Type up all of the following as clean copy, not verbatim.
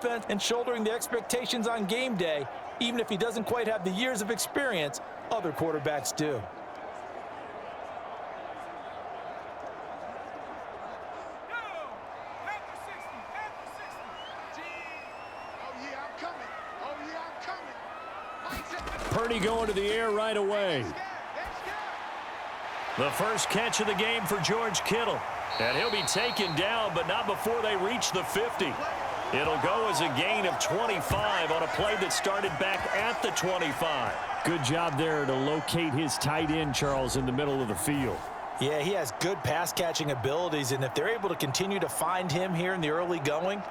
and shouldering the expectations on game day, even if he doesn't quite have the years of experience other quarterbacks do. Purdy going to the air right away. The first catch of the game for George Kittle. And he'll be taken down, but not before they reach the 50. It'll go as a gain of 25 on a play that started back at the 25. Good job there to locate his tight end, Charles, in the middle of the field. Yeah, he has good pass-catching abilities, and if they're able to continue to find him here in the early going,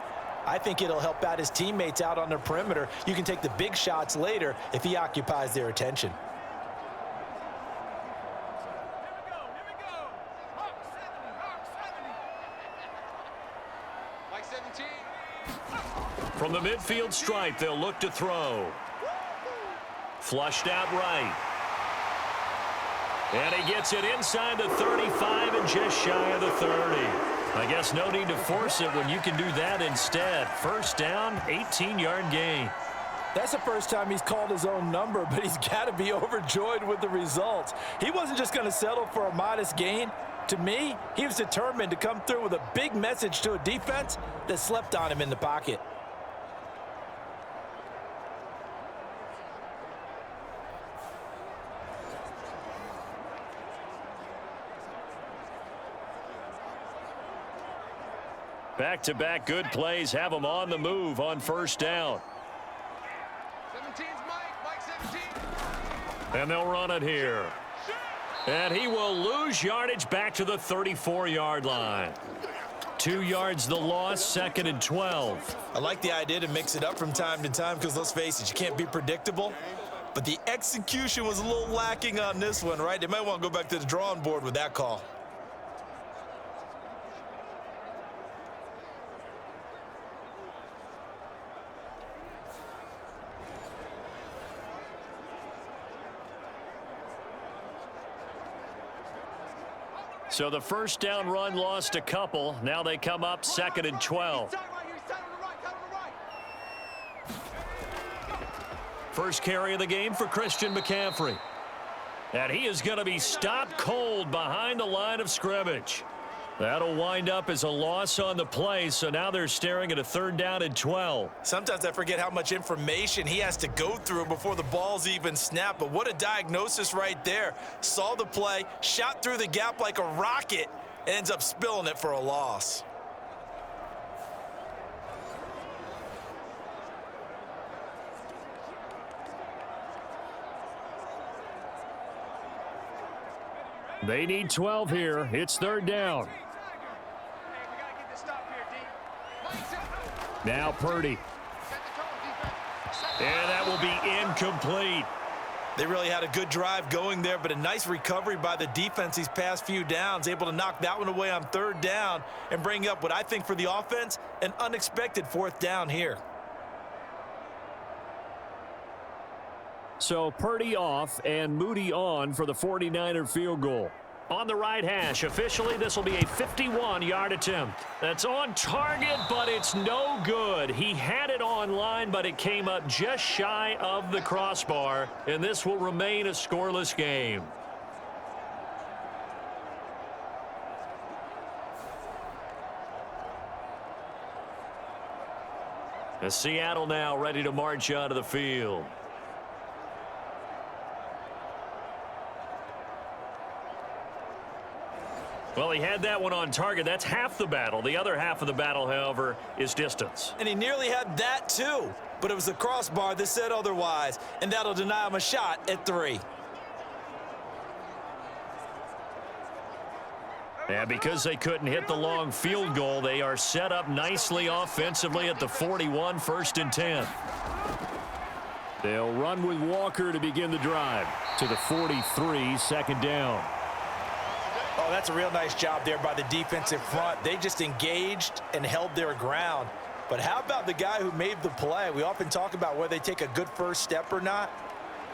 I think it'll help out his teammates out on the perimeter. You can take the big shots later if he occupies their attention. From the midfield stripe, they'll look to throw. Flushed out right. And he gets it inside the 35 and just shy of the 30. I guess no need to force it when you can do that instead. First down, 18-yard gain. That's the first time he's called his own number, but he's got to be overjoyed with the results. He wasn't just going to settle for a modest gain. To me, he was determined to come through with a big message to a defense that slept on him in the pocket. Back-to-back good plays have him on the move on first down. 17's Mike 17. And they'll run it here. And he will lose yardage back to the 34-yard line. 2 yards the loss, 2nd and 12. I like the idea to mix it up from time to time because, let's face it, you can't be predictable. But the execution was a little lacking on this one, right? They might want to go back to the drawing board with that call. So the first down run lost a couple. Now they come up 2nd and 12. First carry of the game for Christian McCaffrey. And he is going to be stopped cold behind the line of scrimmage. That'll wind up as a loss on the play, so now they're staring at a 3rd down and 12. Sometimes I forget how much information he has to go through before the ball's even snapped, but what a diagnosis right there. Saw the play, shot through the gap like a rocket, and ends up spilling it for a loss. They need 12 here. It's 3rd down. Now Purdy. And that will be incomplete. They really had a good drive going there, but a nice recovery by the defense these past few downs, able to knock that one away on 3rd down and bring up what I think for the offense, an unexpected 4th down here. So Purdy off and Moody on for the 49er field goal. On the right hash, officially this will be a 51-yard attempt. That's on target, but it's no good. He had it on line, but it came up just shy of the crossbar, and this will remain a scoreless game. As Seattle now ready to march out of the field. Well, he had that one on target. That's half the battle. The other half of the battle, however, is distance. And he nearly had that too, but it was the crossbar that said otherwise, and that'll deny him a shot at 3. And because they couldn't hit the long field goal, they are set up nicely offensively at the 41, 1st and 10. They'll run with Walker to begin the drive to the 43, 2nd down. Oh, that's a real nice job there by the defensive front. They just engaged and held their ground. But how about the guy who made the play? We often talk about whether they take a good first step or not.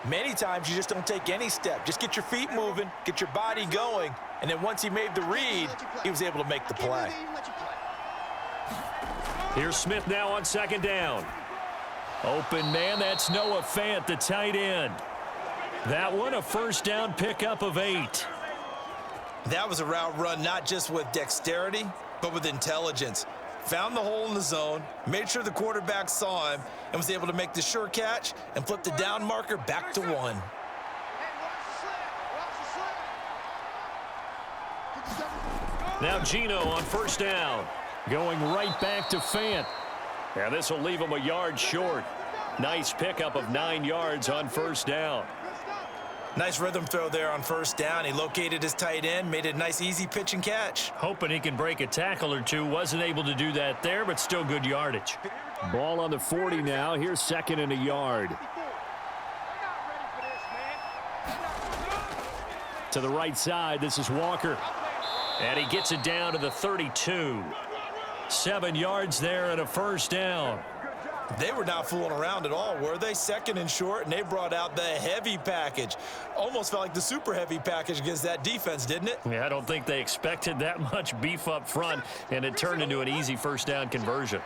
Many times you just don't take any step. Just get your feet moving, get your body going, and then once he made the read, he was able to make the play. Here's Smith now on second down. Open man, that's Noah Fant, the tight end. That one, a first down pickup of 8. That was a route run not just with dexterity, but with intelligence. Found the hole in the zone, made sure the quarterback saw him, and was able to make the sure catch and flip the down marker back to 1. Now Gino on first down. Going right back to Fant. And this will leave him a yard short. Nice pickup of 9 yards on first down. Nice rhythm throw there on first down. He located his tight end, made a nice easy pitch and catch. Hoping he can break a tackle or two. Wasn't able to do that there, but still good yardage. Ball on the 40 now. Here's second and a yard. To the right side, this is Walker. And he gets it down to the 32. 7 yards there and a first down. They were not fooling around at all, were they? Second and short, and they brought out the heavy package. Almost felt like the super heavy package against that defense, didn't it? Yeah, I don't think they expected that much beef up front, and it turned into an easy first down conversion.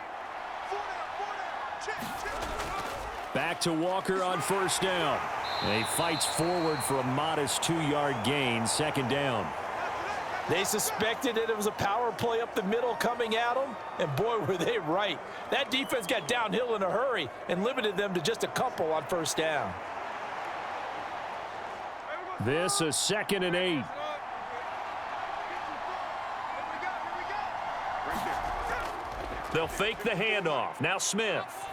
Back to Walker on first down. And he fights forward for a modest 2-yard gain, second down. They suspected that it was a power play up the middle coming at them, and boy, were they right. That defense got downhill in a hurry and limited them to just a couple on first down. This is second and 8. They'll fake the handoff. Now Smith.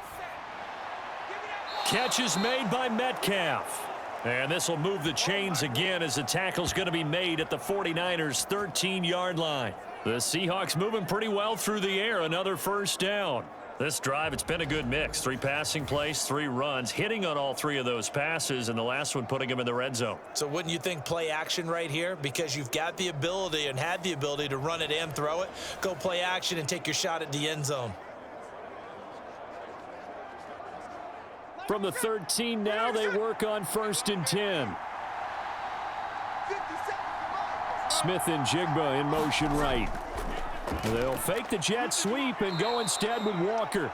Catch is made by Metcalf. And this will move the chains again as the tackle's going to be made at the 49ers' 13-yard line. The Seahawks moving pretty well through the air. Another first down. This drive, it's been a good mix. 3 passing plays, 3 runs, hitting on all 3 of those passes, and the last one putting them in the red zone. So wouldn't you think play action right here? Because you've got the ability and had the ability to run it and throw it. Go play action and take your shot at the end zone. From the 13 now, they work on first and 10. Smith and Jigba in motion right. They'll fake the jet sweep and go instead with Walker.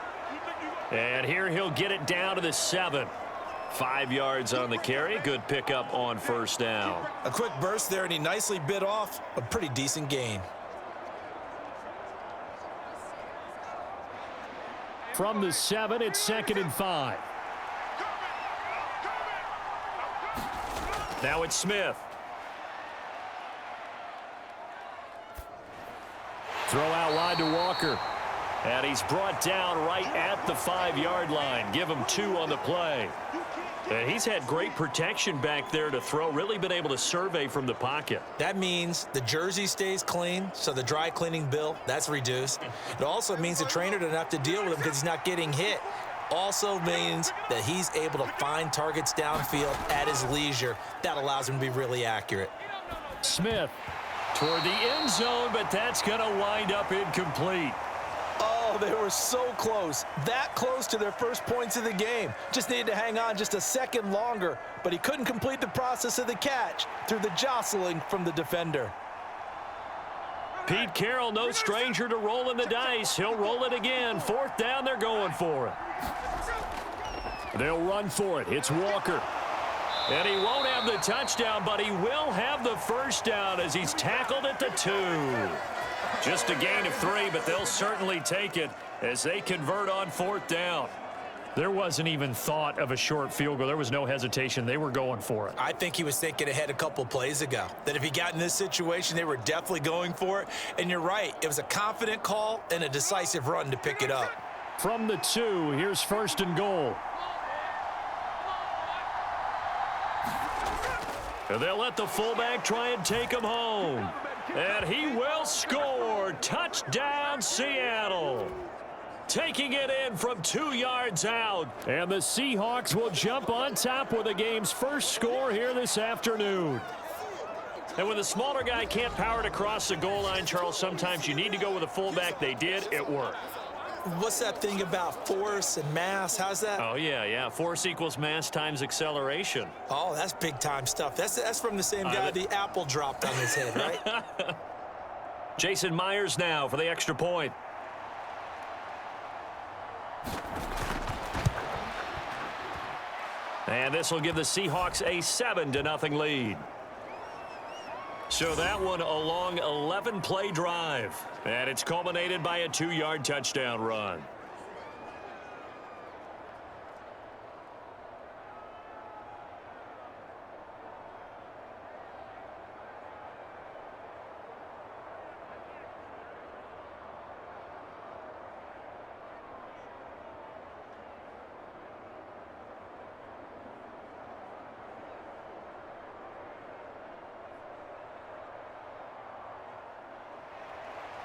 And here he'll get it down to the 7. 5 yards on the carry. Good pickup on first down. A quick burst there, and he nicely bit off a pretty decent gain. From the 7, it's second and 5. Now it's Smith. Throw out wide to Walker. And he's brought down right at the 5-yard line. Give him 2 on the play. And he's had great protection back there to throw. Really been able to survey from the pocket. That means the jersey stays clean, so the dry cleaning bill, that's reduced. It also means the trainer doesn't have to deal with him because he's not getting hit. Also means that he's able to find targets downfield at his leisure. That allows him to be really accurate. Smith Toward the end zone, but that's going to wind up incomplete. Oh, they were so close. That close to their first points of the game. Just needed to hang on just a second longer, but he couldn't complete the process of the catch through the jostling from the defender. Pete Carroll, no stranger to rolling the dice. He'll roll it again. 4th down, they're going for it. They'll run for it. It's Walker. And he won't have the touchdown, but he will have the first down as he's tackled at the 2. Just a gain of 3, but they'll certainly take it as they convert on 4th down. There wasn't even thought of a short field goal. There was no hesitation. They were going for it. I think he was thinking ahead a couple plays ago, that if he got in this situation, they were definitely going for it. And you're right, it was a confident call and a decisive run to pick it up. From the 2, here's 1st and goal. And they'll let the fullback try and take him home. And he will score. Touchdown, Seattle. Taking it in from 2 yards out. And the Seahawks will jump on top with the game's first score here this afternoon. And when the smaller guy can't power it across the goal line, Charles, sometimes you need to go with a fullback. They did. It worked. What's that thing about force and mass? How's that? Oh, yeah. Force equals mass times acceleration. Oh, that's big-time stuff. That's from the same guy the apple dropped on his head, right? Jason Myers now for the extra point. And this will give the Seahawks a 7-0 lead. So that one a long 11-play drive. And it's culminated by a 2-yard touchdown run.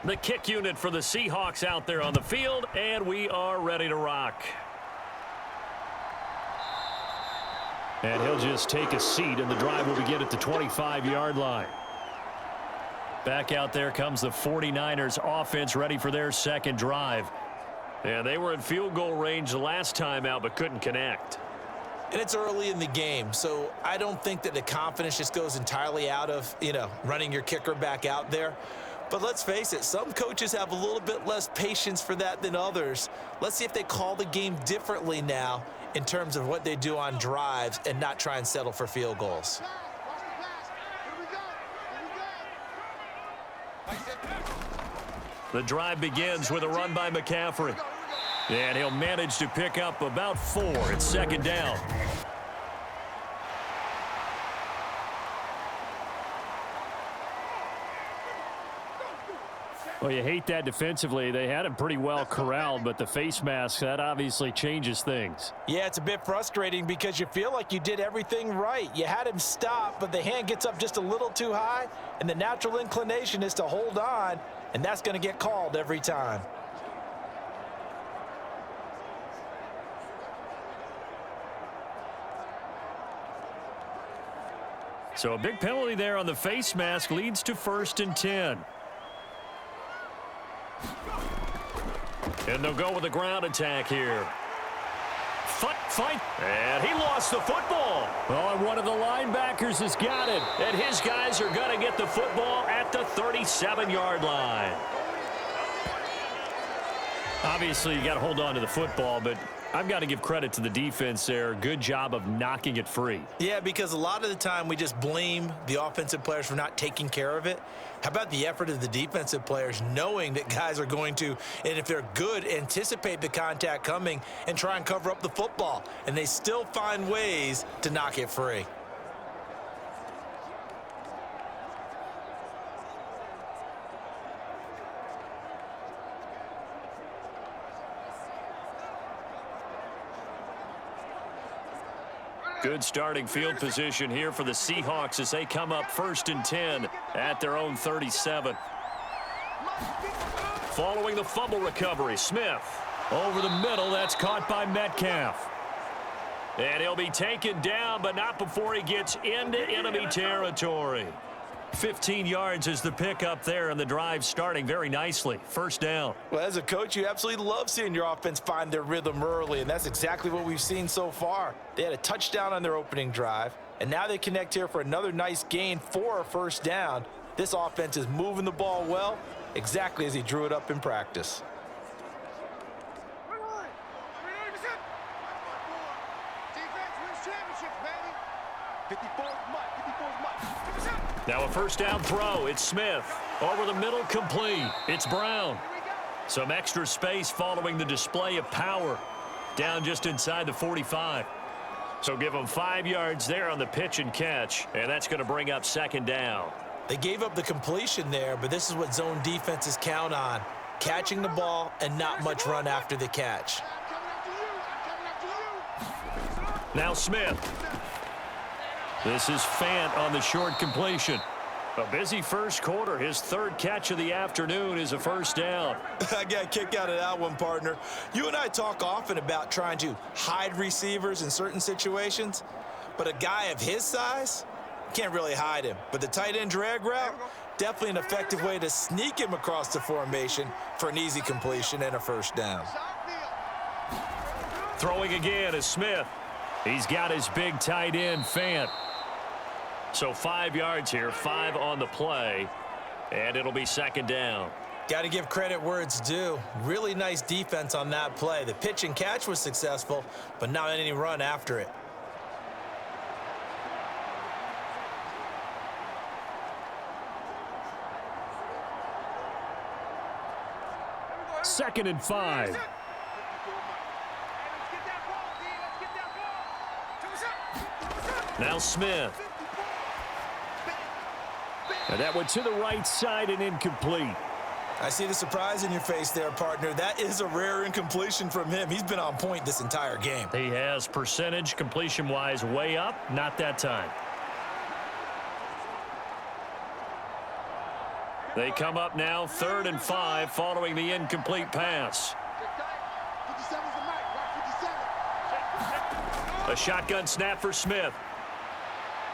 The kick unit for the Seahawks out there on the field, and we are ready to rock. And he'll just take a seat, and the drive will begin at the 25-yard line. Back out there comes the 49ers offense, ready for their second drive. And they were in field goal range last time out, but couldn't connect. And it's early in the game, so I don't think that the confidence just goes entirely out of, running your kicker back out there. But let's face it, some coaches have a little bit less patience for that than others. Let's see if they call the game differently now in terms of what they do on drives and not try and settle for field goals. The drive begins with a run by McCaffrey. And he'll manage to pick up about 4. It's second down. Well, you hate that defensively. They had him pretty well corralled, but the face mask, that obviously changes things. Yeah, it's a bit frustrating because you feel like you did everything right. You had him stop, but the hand gets up just a little too high, and the natural inclination is to hold on, and that's going to get called every time. So a big penalty there on the face mask leads to 1st and 10. And they'll go with a ground attack here. Fight. And he lost the football. Oh, and one of the linebackers has got it. And his guys are going to get the football at the 37-yard line. Obviously, you got to hold on to the football, but I've got to give credit to the defense there. Good job of knocking it free. Yeah, because a lot of the time we just blame the offensive players for not taking care of it. How about the effort of the defensive players knowing that guys are going to, and if they're good, anticipate the contact coming and try and cover up the football. And they still find ways to knock it free. Good starting field position here for the Seahawks as they come up 1st and 10 at their own 37. Following the fumble recovery, Smith over the middle. That's caught by Metcalf. And he'll be taken down, but not before he gets into enemy territory. 15 yards is the pickup there, and the drive starting very nicely. 1st down. Well, as a coach, you absolutely love seeing your offense find their rhythm early, and that's exactly what we've seen so far. They had a touchdown on their opening drive, and now they connect here for another nice gain for a 1st down. This offense is moving the ball well, exactly as he drew it up in practice. Now a 1st down throw. It's Smith. Over the middle, complete. It's Brown. Some extra space following the display of power. Down just inside the 45. So give them 5 yards there on the pitch and catch, and that's going to bring up 2nd down. They gave up the completion there, but this is what zone defenses count on. Catching the ball and not much run after the catch. Now Smith. This is Fant on the short completion. A busy 1st quarter. His 3rd catch of the afternoon is a 1st down. I got a kick out of that one, partner. You and I talk often about trying to hide receivers in certain situations, but a guy of his size can't really hide him. But the tight end drag route, definitely an effective way to sneak him across the formation for an easy completion and a 1st down. Throwing again is Smith. He's got his big tight end, Fant. So 5 yards here, 5 on the play, and it'll be 2nd down. Got to give credit where it's due. Really nice defense on that play. The pitch and catch was successful, but not any run after it. 2nd and 5. Now Smith. And that went to the right side and incomplete. I see the surprise in your face there, partner. That is a rare incompletion from him. He's been on point this entire game. He has percentage completion-wise way up. Not that time. They come up now 3rd and 5 following the incomplete pass. A shotgun snap for Smith.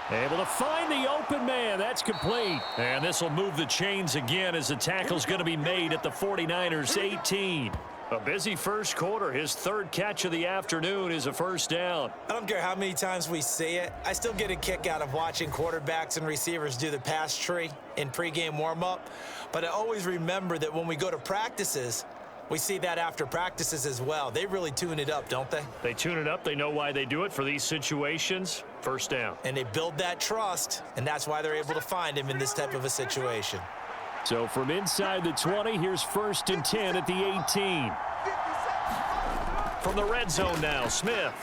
Able to find the open man. That's complete. And this will move the chains again as the tackle's going to be made at the 49ers 18. A busy first quarter. His 3rd catch of the afternoon is a first down. I don't care how many times we see it. I still get a kick out of watching quarterbacks and receivers do the pass tree in pregame warm-up. But I always remember that when we go to practices, we see that after practices as well. They really tune it up, don't they? They tune it up. They know why they do it for these situations. First down. And they build that trust, and that's why they're able to find him in this type of a situation. So from inside the 20, here's 1st and 10 at the 18. From the red zone now, Smith.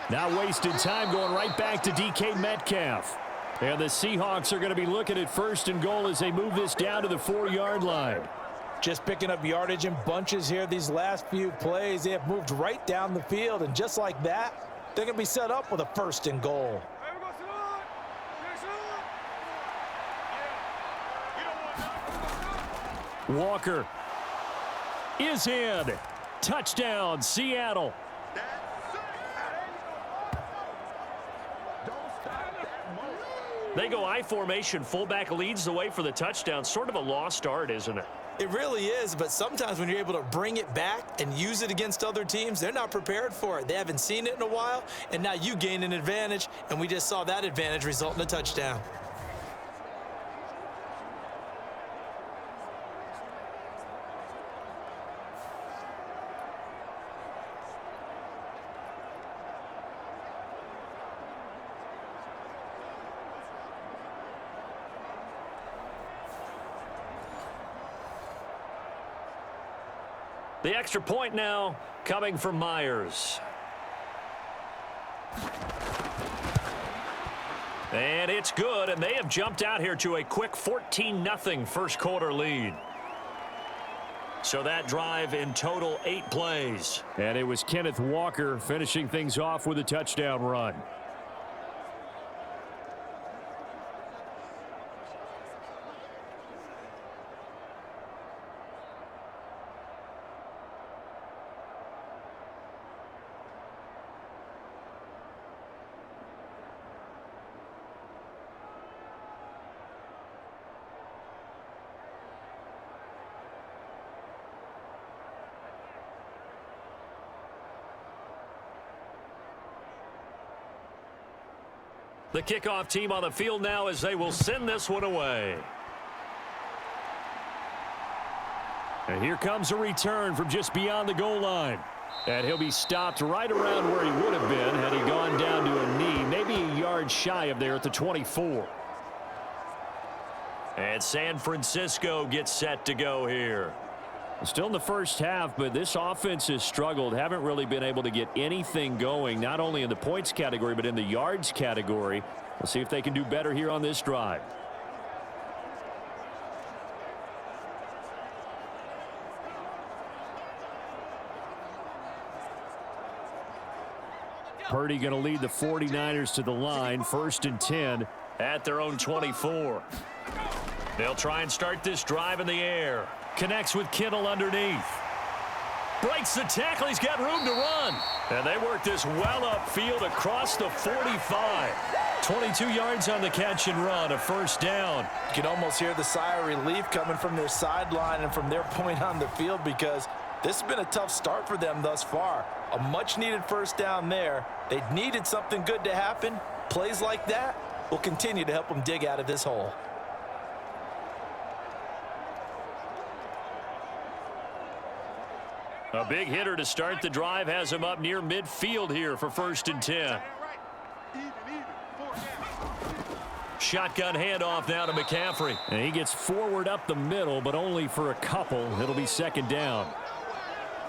Now wasted time going right back to DK Metcalf. And the Seahawks are going to be looking at 1st and goal as they move this down to the 4-yard line. Just picking up yardage in bunches here these last few plays. They have moved right down the field, and just like that, they're going to be set up with a 1st and goal. Walker is in. Touchdown, Seattle. They go I formation. Fullback leads the way for the touchdown. Sort of a lost art, isn't it? It really is, but sometimes when you're able to bring it back and use it against other teams, they're not prepared for it. They haven't seen it in a while, and now you gain an advantage, and we just saw that advantage result in a touchdown. The extra point now coming from Myers. And it's good, and they have jumped out here to a quick 14-0 first quarter lead. So that drive in total 8 plays. And it was Kenneth Walker finishing things off with a touchdown run. The kickoff team on the field now as they will send this one away. And here comes a return from just beyond the goal line. And he'll be stopped right around where he would have been had he gone down to a knee, maybe a yard shy of there at the 24. And San Francisco gets set to go here. Still in the first half, but this offense has struggled. Haven't really been able to get anything going, not only in the points category, but in the yards category. We'll see if they can do better here on this drive. Purdy going to lead the 49ers to the line, 1st and 10 at their own 24. They'll try and start this drive in the air. Connects with Kittle underneath. Breaks the tackle. He's got room to run. And they work this well upfield across the 45. 22 yards on the catch and run, a first down. You can almost hear the sigh of relief coming from their sideline and from their point on the field, because this has been a tough start for them thus far. A much-needed first down there. They needed something good to happen. Plays like that will continue to help them dig out of this hole. A big hitter to start the drive has him up near midfield here for 1st and 10. Shotgun handoff now to McCaffrey. And he gets forward up the middle, but only for a couple. It'll be 2nd down.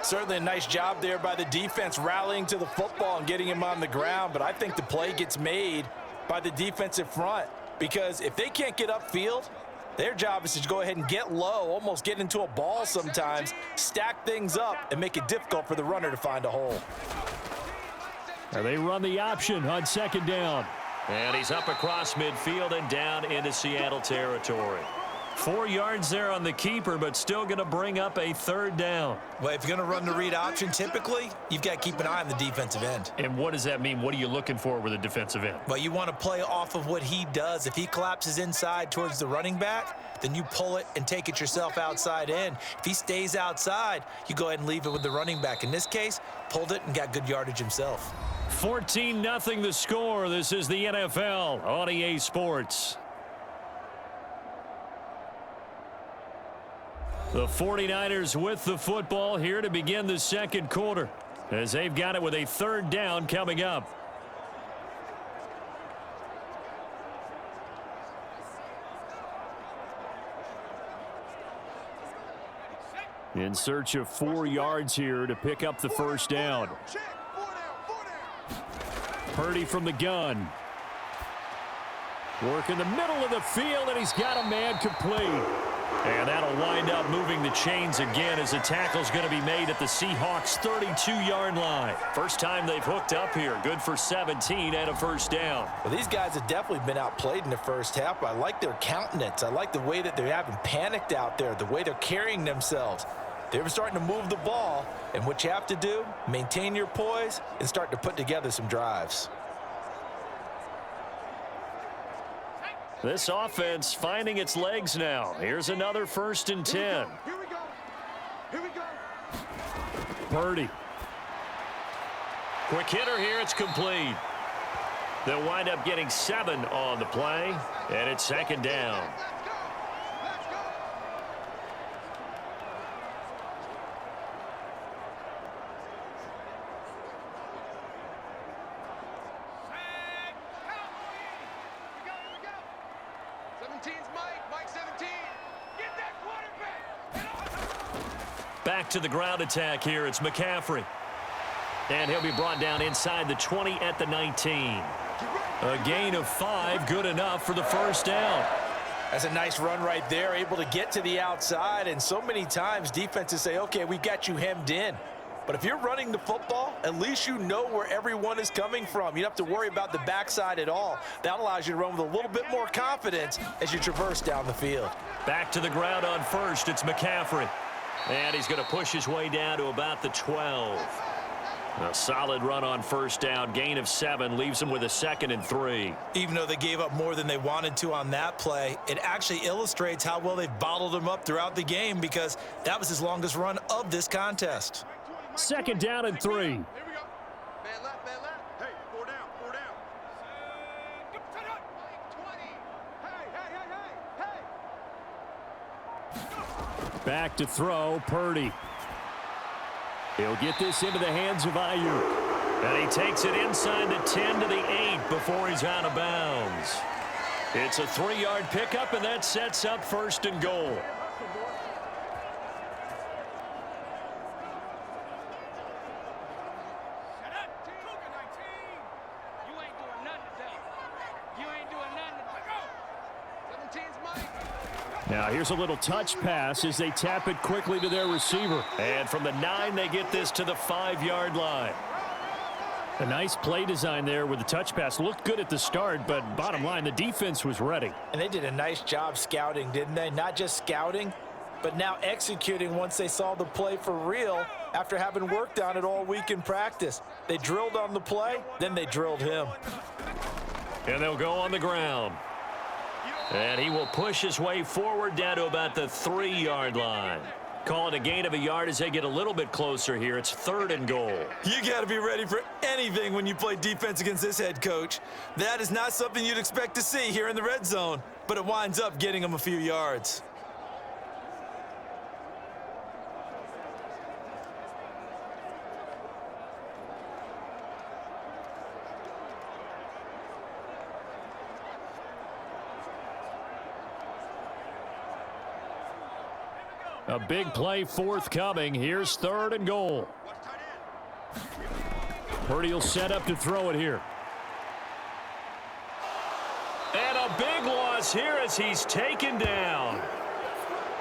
Certainly a nice job there by the defense rallying to the football and getting him on the ground, but I think the play gets made by the defensive front because if they can't get upfield, their job is to go ahead and get low, almost get into a ball sometimes, stack things up, and make it difficult for the runner to find a hole. Now they run the option on second down. And he's up across midfield and down into Seattle territory. 4 yards there on the keeper, but still going to bring up a third down. Well, if you're going to run the read option, typically, you've got to keep an eye on the defensive end. And what does that mean? What are you looking for with a defensive end? Well, you want to play off of what he does. If he collapses inside towards the running back, then you pull it and take it yourself outside in. If he stays outside, you go ahead and leave it with the running back. In this case, pulled it and got good yardage himself. 14-0 the score. This is the NFL on EA Sports. The 49ers with the football here to begin the second quarter as they've got it with a third down coming up. In search of 4 yards here to pick up the first down. Purdy from the gun. Work in the middle of the field, and he's got a man complete. And that'll wind up moving the chains again as the tackle's going to be made at the Seahawks' 32-yard line. First time they've hooked up here. Good for 17 and a first down. Well, these guys have definitely been outplayed in the first half, but I like their countenance. I like the way that they haven't panicked out there, the way they're carrying themselves. They're starting to move the ball, and what you have to do, maintain your poise and start to put together some drives. This offense finding its legs now. Here's another 1st and 10. Here we go. Here we go. Purdy. Quick hitter here. It's complete. They'll wind up getting 7 on the play, and it's second down. Let's go. Let's go. Mike 17. Get that quarterback. Back to the ground attack here. It's McCaffrey. And he'll be brought down inside the 20 at the 19. A gain of 5, good enough for the first down. That's a nice run right there, able to get to the outside. And so many times defenses say, okay, we got you hemmed in. But if you're running the football, at least you know where everyone is coming from. You don't have to worry about the backside at all. That allows you to run with a little bit more confidence as you traverse down the field. Back to the ground on first. It's McCaffrey. And he's going to push his way down to about the 12. A solid run on first down. Gain of 7 leaves him with a 2nd and 3. Even though they gave up more than they wanted to on that play, it actually illustrates how well they've bottled them up throughout the game because that was his longest run of this contest. 2nd down and 3. Here we go. Man left, man left. Hey, 4 down, 4 down. 20. Hey. Back to throw, Purdy. He'll get this into the hands of Ayuk. And he takes it inside the 10 to the 8 before he's out of bounds. It's a 3-yard pickup, and that sets up 1st and goal. Now here's a little touch pass as they tap it quickly to their receiver. And from the 9, they get this to the 5-yard line. A nice play design there with the touch pass. Looked good at the start, but bottom line, the defense was ready. And they did a nice job scouting, didn't they? Not just scouting, but now executing once they saw the play for real after having worked on it all week in practice. They drilled on the play, then they drilled him. And they'll go on the ground. And he will push his way forward down to about the 3-yard line. Call it a gain of a yard as they get a little bit closer here. It's 3rd and goal. You got to be ready for anything when you play defense against this head coach. That is not something you'd expect to see here in the red zone, but it winds up getting him a few yards. A big play forthcoming. Here's 3rd and goal. Purdy will set up to throw it here. And a big loss here as he's taken down.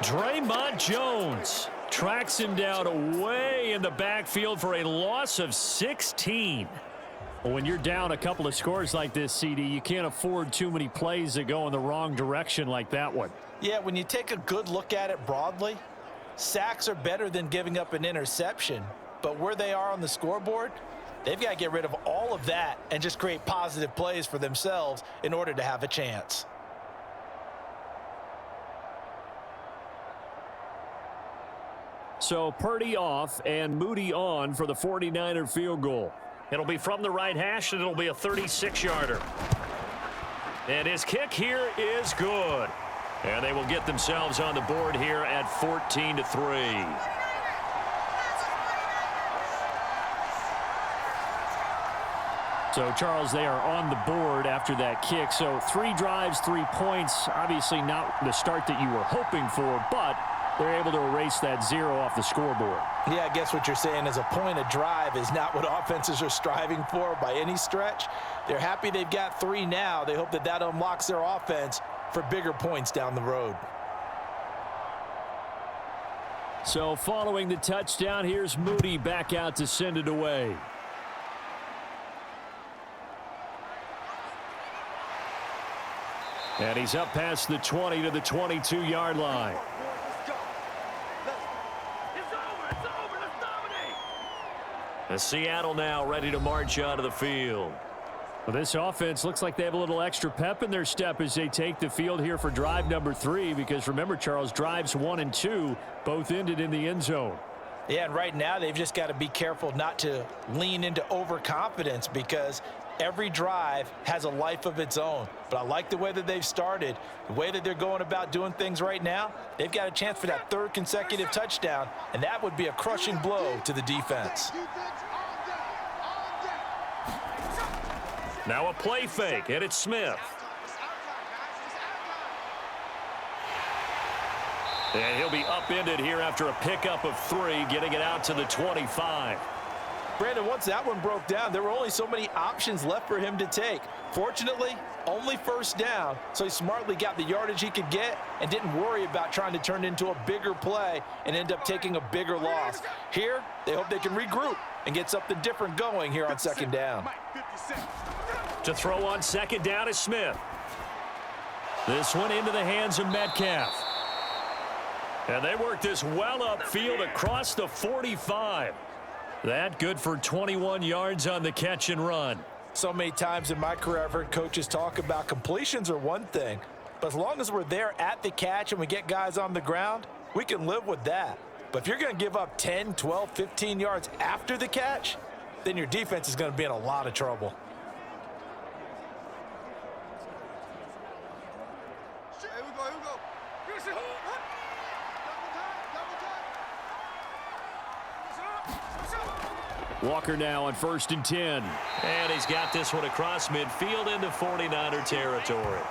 Draymond Jones tracks him down away in the backfield for a loss of 16. Well, when you're down a couple of scores like this, CD, you can't afford too many plays that go in the wrong direction like that one. Yeah, when you take a good look at it broadly, sacks are better than giving up an interception. But where they are on the scoreboard, they've got to get rid of all of that and just create positive plays for themselves in order to have a chance. So Purdy off and Moody on for the 49er field goal. It'll be from the right hash, and it'll be a 36-yarder. And his kick here is good. And they will get themselves on the board here at 14-3. So, Charles, they are on the board after that kick. So 3 drives, 3 points. Obviously not the start that you were hoping for, but they're able to erase that 0 off the scoreboard. Yeah, I guess what you're saying is a point of drive is not what offenses are striving for by any stretch. They're happy they've got 3 now. They hope that that unlocks their offense for bigger points down the road. So following the touchdown, here's Moody back out to send it away. And he's up past the 20 to the 22-yard line. And Seattle now ready to march out of the field. Well, this offense looks like they have a little extra pep in their step as they take the field here for drive number 3, because remember, Charles, drives 1 and 2 both ended in the end zone. Yeah, and right now they've just got to be careful not to lean into overconfidence, because every drive has a life of its own. But I like the way that they've started, the way that they're going about doing things right now. They've got a chance for that 3rd consecutive touchdown, and that would be a crushing blow to the defense. Now a play fake, and it's Smith. And he'll be upended here after a pickup of 3, getting it out to the 25. Brandon, once that one broke down, there were only so many options left for him to take. Fortunately, only 1st down, so he smartly got the yardage he could get and didn't worry about trying to turn it into a bigger play and end up taking a bigger loss. Here, they hope they can regroup and get something different going here on 2nd down. To throw on 2nd down is Smith. This one into the hands of Metcalf. And they work this well upfield across the 45. That good for 21 yards on the catch and run. So many times in my career I've heard coaches talk about completions are one thing, but as long as we're there at the catch and we get guys on the ground, we can live with that. But if you're going to give up 10, 12, 15 yards after the catch, then your defense is going to be in a lot of trouble. Here we go, here we go. Walker now on 1st and 10. And he's got this one across midfield into 49er territory.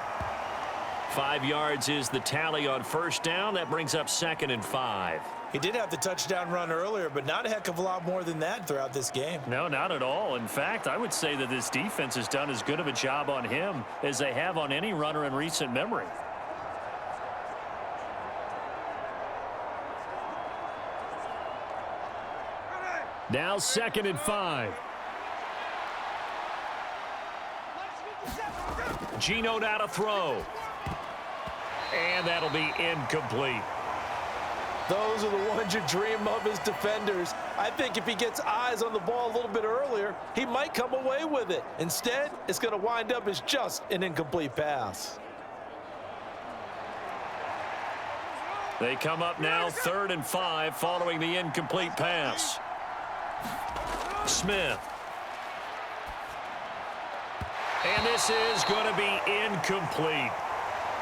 5 yards is the tally on 1st down. That brings up 2nd and 5. He did have the touchdown run earlier, but not a heck of a lot more than that throughout this game. No, not at all. In fact, I would say that this defense has done as good of a job on him as they have on any runner in recent memory. Now 2nd and 5. Geno now to throw. And that'll be incomplete. Those are the ones you dream of as defenders. I think if he gets eyes on the ball a little bit earlier, he might come away with it. Instead, it's going to wind up as just an incomplete pass. They come up now 3rd and 5 following the incomplete pass. Smith. And this is going to be incomplete.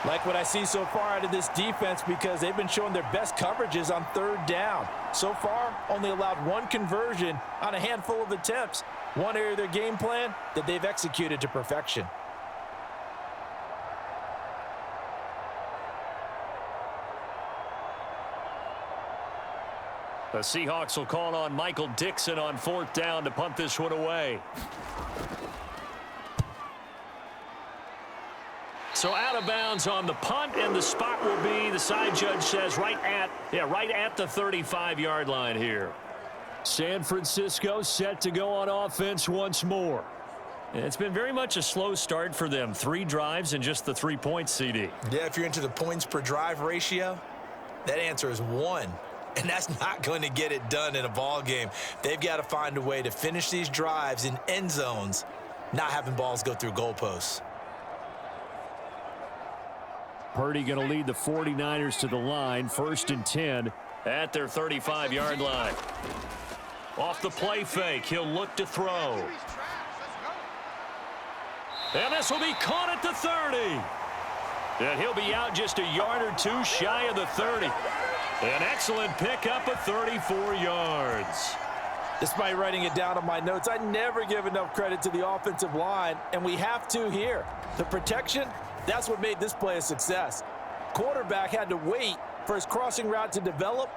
Like what I see so far out of this defense, because they've been showing their best coverages on 3rd down. So far, only allowed 1 conversion on a handful of attempts. One area of their game plan that they've executed to perfection. The Seahawks will call on Michael Dixon on 4th down to punt this one away. So out of bounds on the punt, and the spot will be, the side judge says, right at the 35-yard line here. San Francisco set to go on offense once more. And it's been very much a slow start for them. 3 drives and just the 3 points, CD. Yeah, if you're into the points per drive ratio, that answer is 1. And that's not going to get it done in a ball game. They've got to find a way to finish these drives in end zones, not having balls go through goalposts. Purdy going to lead the 49ers to the line, 1st and 10. At their 35-yard line. Off the play fake, he'll look to throw. And this will be caught at the 30. And he'll be out just a yard or 2 shy of the 30. An excellent pickup of 34 yards. Despite writing it down on my notes, I never give enough credit to the offensive line, and we have to here. The protection, that's what made this play a success. Quarterback had to wait for his crossing route to develop,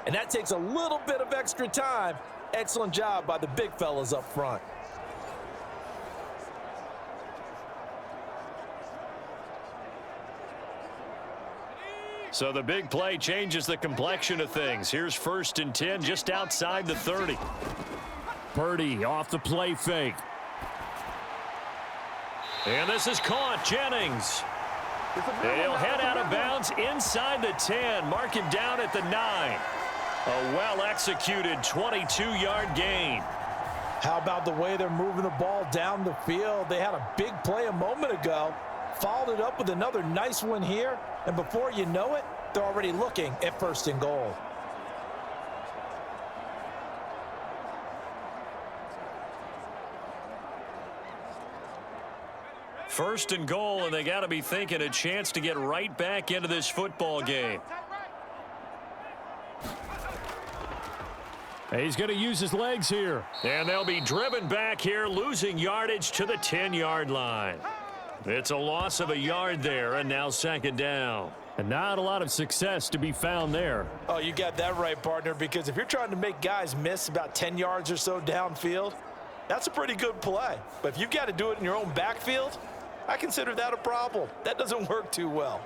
and that takes a little bit of extra time. Excellent job by the big fellas up front. So the big play changes the complexion of things. Here's 1st and 10 just outside the 30. Purdy off the play fake. And this is caught. Jennings. He'll head out of bounds inside the 10. Mark him down at the 9. A well-executed 22-yard gain. How about the way they're moving the ball down the field? They had a big play a moment ago. Followed it up with another nice one here. And before you know it, they're already looking at 1st and goal. First and goal, and they got to be thinking a chance to get right back into this football game. He's going to use his legs here. And they'll be driven back here, losing yardage to the 10-yard line. It's a loss of a yard there, and now 2nd down. And not a lot of success to be found there. Oh, you got that right, partner, because if you're trying to make guys miss about 10 yards or so downfield, that's a pretty good play. But if you've got to do it in your own backfield, I consider that a problem. That doesn't work too well.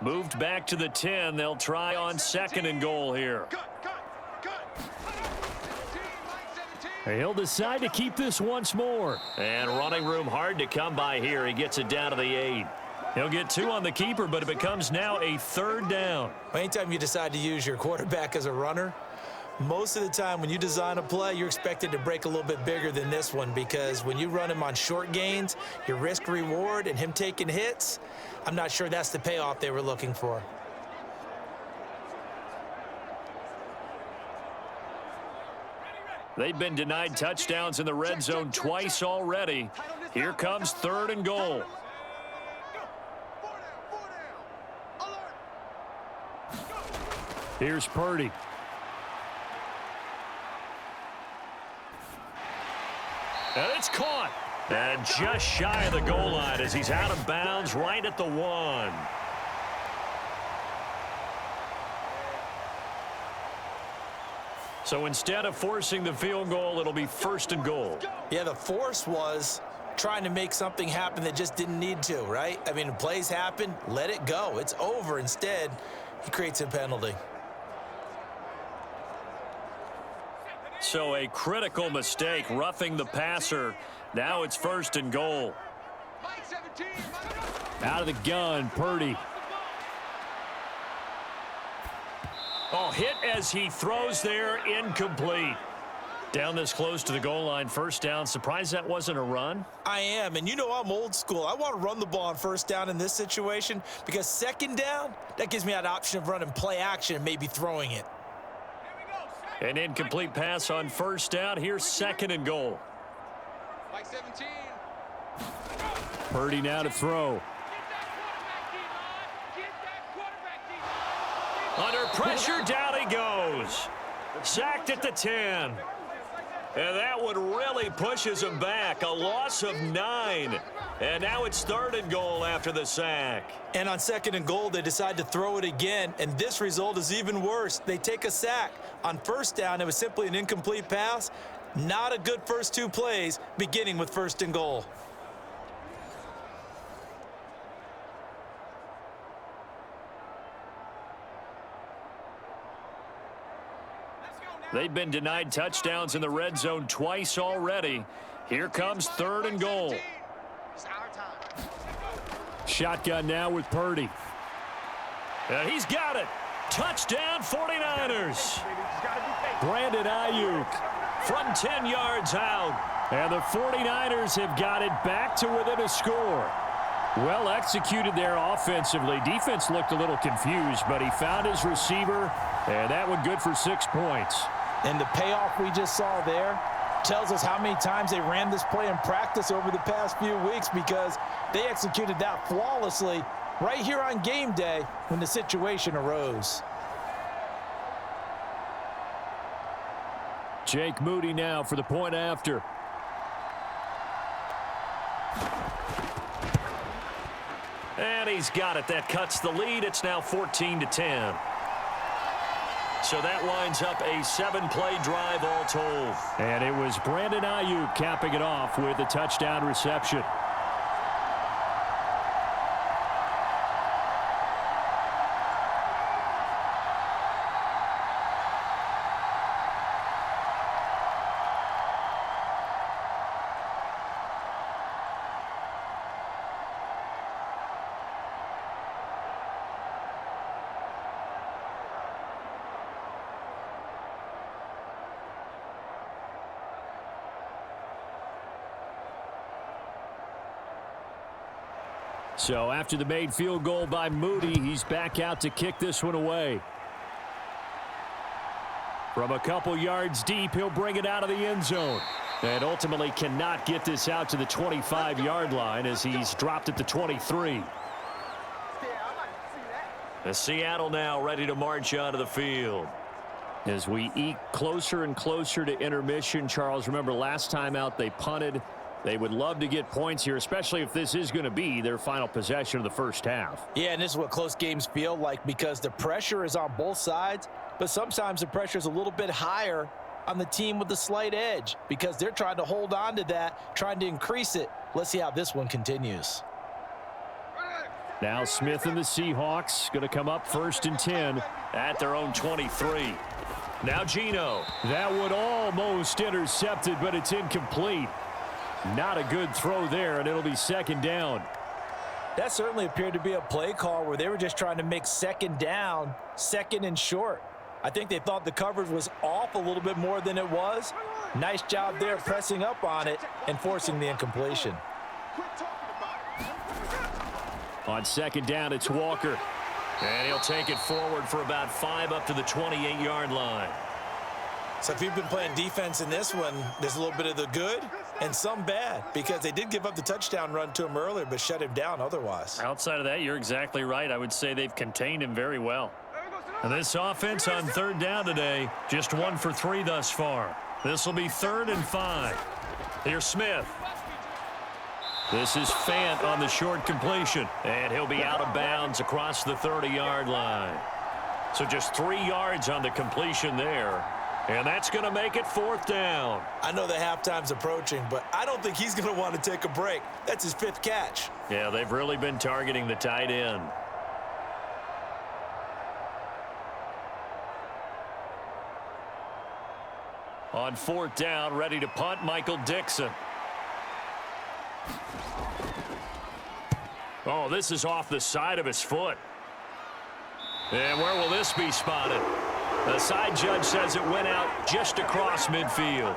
Moved back to the 10. They'll try on 2nd and goal here. He'll decide to keep this once more. And running room hard to come by here. He gets it down to the 8. He'll get 2 on the keeper, but it becomes now a 3rd down. Anytime you decide to use your quarterback as a runner, most of the time when you design a play, you're expected to break a little bit bigger than this one, because when you run him on short gains, your risk reward and him taking hits, I'm not sure that's the payoff they were looking for. They've been denied touchdowns in the red zone twice already. Here comes 3rd and goal. Here's Purdy. And it's caught. And just shy of the goal line as he's out of bounds right at the 1. So instead of forcing the field goal, it'll be 1st and goal. Yeah, the force was trying to make something happen that just didn't need to, right? I mean, plays happen, let it go. It's over. Instead, he creates a penalty. So a critical mistake, roughing the passer. Now it's 1st and goal. Out of the gun, Purdy. Oh, hit as he throws there, incomplete. Down this close to the goal line, 1st down. Surprised that wasn't a run? I am, and you know I'm old school. I want to run the ball on 1st down in this situation, because 2nd down, that gives me that option of running play action and maybe throwing it. An incomplete pass on 1st down. Here's 2nd and goal. Mike 17. Purdy now to throw. Under pressure, down he goes. Sacked at the 10. And that one really pushes him back. A loss of 9. And now it's 3rd and goal after the sack. And on 2nd and goal, they decide to throw it again, and this result is even worse. They take a sack. On 1st down, it was simply an incomplete pass. Not a good first 2 plays, beginning with 1st and goal. They've been denied touchdowns in the red zone twice already. Here comes 3rd and goal. Shotgun now with Purdy. And he's got it. Touchdown 49ers. Brandon Ayuk From 10 yards out. And the 49ers have got it back to within a score. Well executed there offensively. Defense looked a little confused, but he found his receiver, and that one good for 6 points. And the payoff we just saw there tells us how many times they ran this play in practice over the past few weeks, because they executed that flawlessly right here on game day when the situation arose. Jake Moody now for the point after. And he's got it. That cuts the lead. It's now 14-10. So that winds up a 7-play drive all told. And it was Brandon Ayuk capping it off with a touchdown reception. So after the made field goal by Moody, he's back out to kick this one away. From a couple yards deep, he'll bring it out of the end zone. And ultimately cannot get this out to the 25-yard line as he's dropped at the 23. The Seattle now ready to march onto the field. As we eke closer and closer to intermission, Charles, remember last time out they punted. They would love to get points here, especially if this is going to be their final possession of the first half. Yeah, and this is what close games feel like, because the pressure is on both sides, but sometimes the pressure is a little bit higher on the team with the slight edge because they're trying to hold on to that, trying to increase it. Let's see how this one continues. Now Smith and the Seahawks going to come up 1st and 10 at their own 23. Now Geno. That one almost intercepted, but it's incomplete. Not a good throw there, and it'll be 2nd down. That certainly appeared to be a play call where they were just trying to make 2nd down, 2nd and short. I think they thought the coverage was off a little bit more than it was. Nice job there pressing up on it and forcing the incompletion. On 2nd down, it's Walker. And he'll take it forward for about 5 up to the 28-yard line. So if you've been playing defense in this one, there's a little bit of the good and some bad, because they did give up the touchdown run to him earlier but shut him down otherwise. Outside of that, you're exactly right. I would say they've contained him very well. And this offense on 3rd down today, just 1 for 3 thus far. This will be 3rd and 5. Here's Smith. This is Fant on the short completion. And he'll be out of bounds across the 30-yard line. So just 3 yards on the completion there. And that's going to make it 4th down. I know that halftime's approaching, but I don't think he's going to want to take a break. That's his 5th catch. Yeah, they've really been targeting the tight end. On 4th down, ready to punt, Michael Dixon. Oh, this is off the side of his foot. And where will this be spotted? The side judge says it went out just across midfield.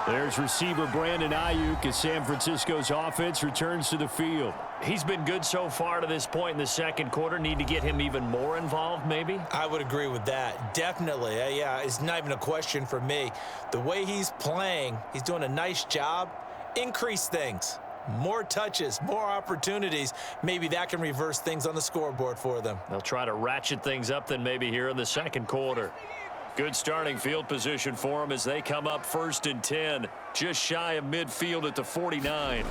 There's receiver Brandon Ayuk as San Francisco's offense returns to the field. He's been good so far to this point in the 2nd quarter. Need to get him even more involved, maybe? I would agree with that. Definitely. Yeah, it's not even a question for me. The way he's playing, he's doing a nice job. Increase things. More touches, more opportunities. Maybe that can reverse things on the scoreboard for them. They'll try to ratchet things up then maybe here in the 2nd quarter. Good starting field position for them as they come up 1st and 10, just shy of midfield at the 49.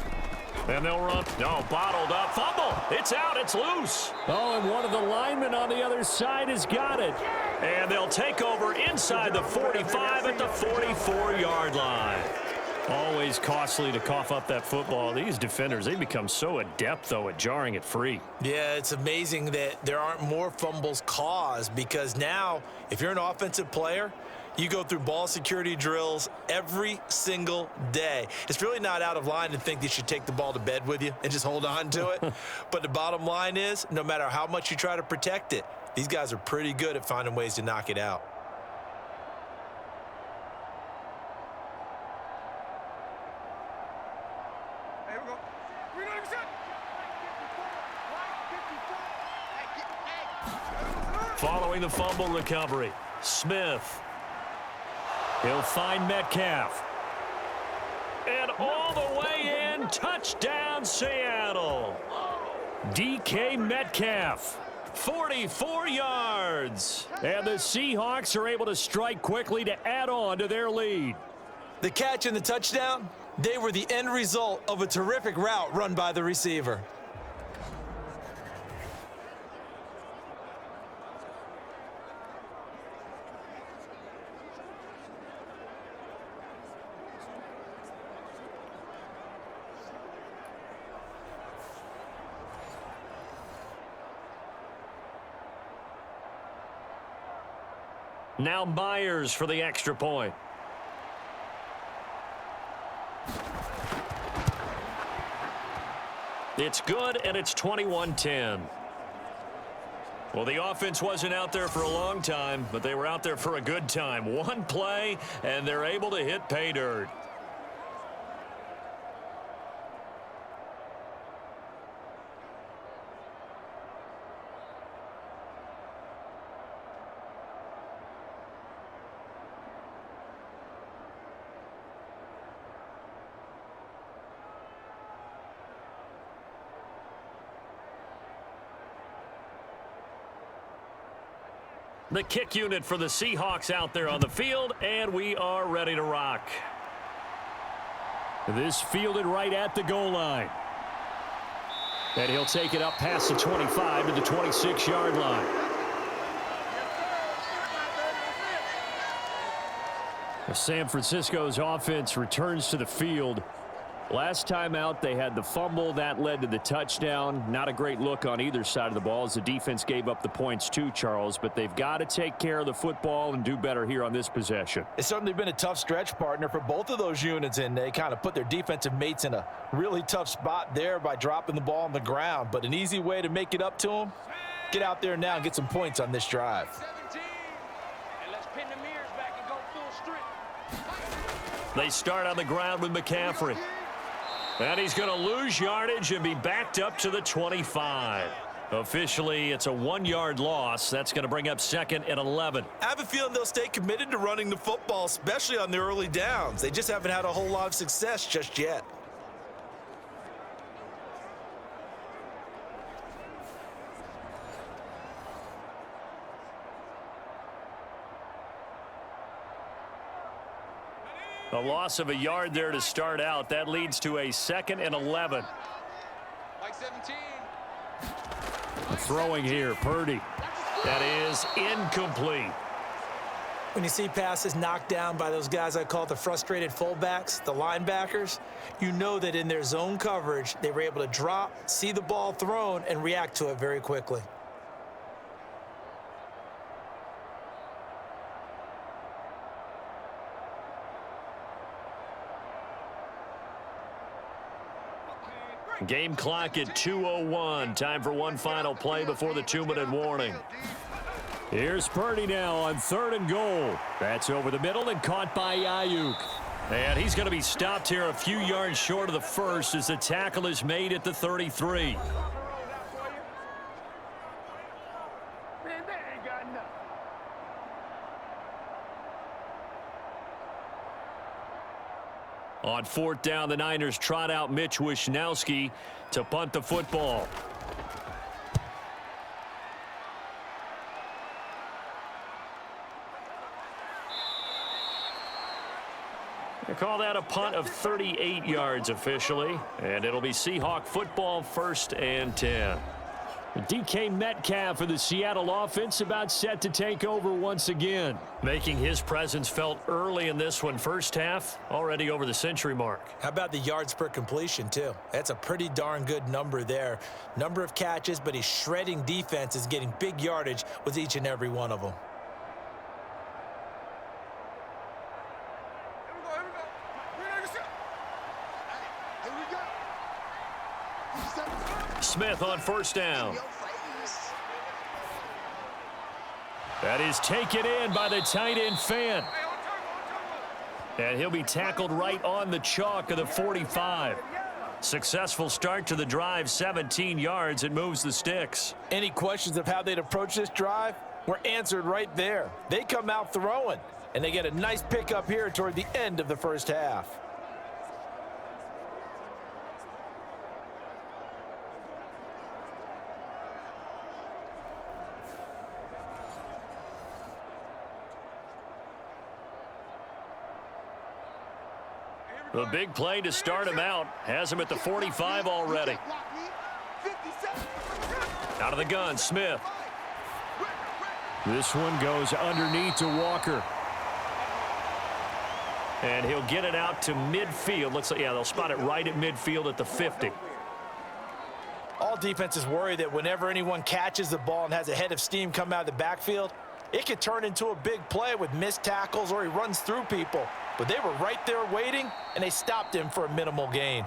And they'll run. No, bottled up. Fumble. It's out. It's loose. Oh, and one of the linemen on the other side has got it. And they'll take over inside the 45 at the 44-yard line. Always costly to cough up that football. These defenders, they become so adept, though, at jarring it free. Yeah, it's amazing that there aren't more fumbles caused, because now if you're an offensive player, you go through ball security drills every single day. It's really not out of line to think you should take the ball to bed with you and just hold on to it. But the bottom line is, no matter how much you try to protect it, these guys are pretty good at finding ways to knock it out. Here we go. 300%. Following the fumble recovery, Smith. He'll find Metcalf. And all the way in, touchdown Seattle. DK Metcalf. 44 yards. And the Seahawks are able to strike quickly to add on to their lead. The catch and the touchdown, they were the end result of a terrific route run by the receiver. Now Myers for the extra point. It's good, and it's 21-10. Well, the offense wasn't out there for a long time, but they were out there for a good time. One play, and they're able to hit pay dirt. The kick unit for the Seahawks out there on the field, and we are ready to rock. This fielded right at the goal line. And he'll take it up past the 25 to the 26-yard line. San Francisco's offense returns to the field. Last time out, they had the fumble. That led to the touchdown. Not a great look on either side of the ball as the defense gave up the points too, Charles. But they've got to take care of the football and do better here on this possession. It's certainly been a tough stretch, partner, for both of those units, and they kind of put their defensive mates in a really tough spot there by dropping the ball on the ground. But an easy way to make it up to them, get out there now and get some points on this drive. 17. And let's pin the mirrors back and go full strength. They start on the ground with McCaffrey. And he's going to lose yardage and be backed up to the 25. Officially, it's a 1-yard loss. That's going to bring up 2nd and 11. I have a feeling they'll stay committed to running the football, especially on the early downs. They just haven't had a whole lot of success just yet. A loss of a yard there to start out. That leads to a 2nd and 11. Like 17. Throwing here, Purdy. That is incomplete. When you see passes knocked down by those guys I call the frustrated fullbacks, the linebackers, you know that in their zone coverage, they were able to drop, see the ball thrown, and react to it very quickly. Game clock at 2:01. Time for one final play before the 2-minute warning. Here's Purdy now on 3rd and goal. That's over the middle and caught by Ayuk. And he's going to be stopped here a few yards short of the first as the tackle is made at the 33. Man, that ain't got nothing. On 4th down, the Niners trot out Mitch Wishnowski to punt the football. They call that a punt of 38 yards officially, and it'll be Seahawk football, 1st and 10. DK Metcalf for the Seattle offense about set to take over once again. Making his presence felt early in this one. First half, already over the century mark. How about the yards per completion, too? That's a pretty darn good number there. Number of catches, but he's shredding defenses, getting big yardage with each and every one of them. Smith on 1st down. That is taken in by the tight end Fant. And he'll be tackled right on the chalk of the 45. Successful start to the drive, 17 yards. It moves the sticks. Any questions of how they'd approach this drive were answered right there. They come out throwing, and they get a nice pickup here toward the end of the first half. The big play to start him out. Has him at the 45 already. Out of the gun, Smith. This one goes underneath to Walker. And he'll get it out to midfield. Looks like, yeah, they'll spot it right at midfield at the 50. All defenses worry that whenever anyone catches the ball and has a head of steam come out of the backfield, it could turn into a big play with missed tackles or he runs through people. But they were right there waiting, and they stopped him for a minimal gain.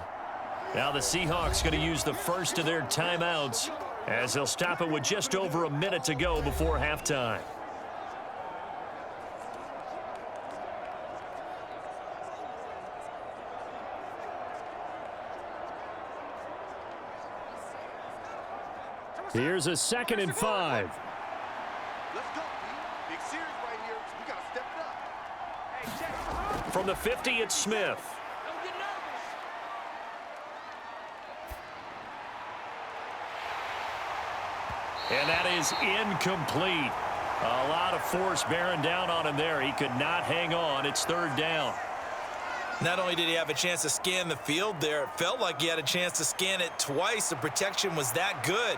Now the Seahawks going to use the first of their timeouts as they'll stop it with just over a minute to go before halftime. Here's a 2nd and 5. Let's go, big series right here. We got to step it up. Hey, check. From the 50, it's Smith. Don't get nervous. And that is incomplete. A lot of force bearing down on him there. He could not hang on. It's 3rd down. Not only did he have a chance to scan the field there, it felt like he had a chance to scan it twice. The protection was that good.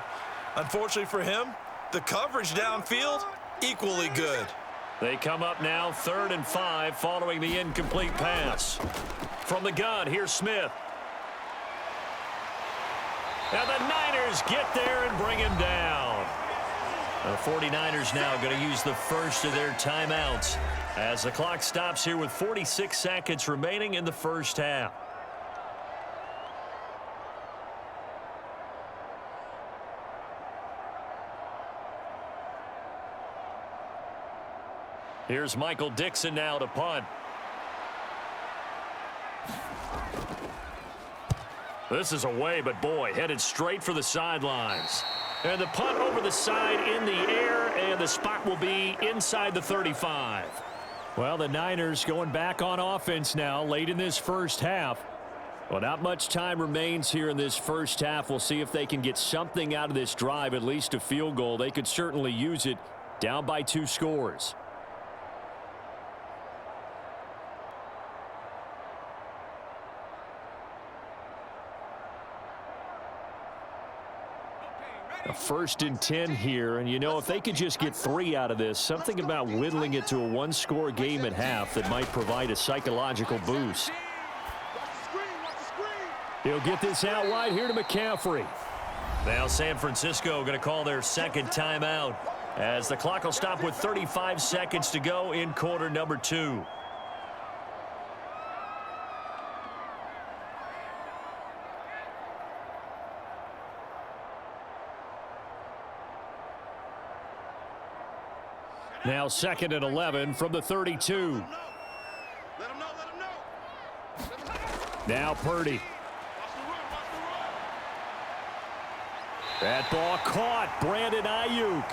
Unfortunately for him, the coverage downfield, equally good. They come up now 3rd and 5 following the incomplete pass. From the gun, here's Smith. Now the Niners get there and bring him down. The 49ers now going to use the first of their timeouts as the clock stops here with 46 seconds remaining in the first half. Here's Michael Dixon now to punt. This is away, but boy, headed straight for the sidelines. And the punt over the side in the air, and the spot will be inside the 35. Well, the Niners going back on offense now late in this first half. Well, not much time remains here in this first half. We'll see if they can get something out of this drive, at least a field goal. They could certainly use it, down by 2 scores. A 1st and 10 here, and you know, if they could just get 3 out of this, something about whittling it to a 1-score game at half that might provide a psychological boost. He'll get this out wide here to McCaffrey. Now San Francisco going to call their 2nd timeout as the clock will stop with 35 seconds to go in quarter number 2. Now 2nd and 11 from the 32. Let him know. Now Purdy. That ball caught. Brandon Ayuk.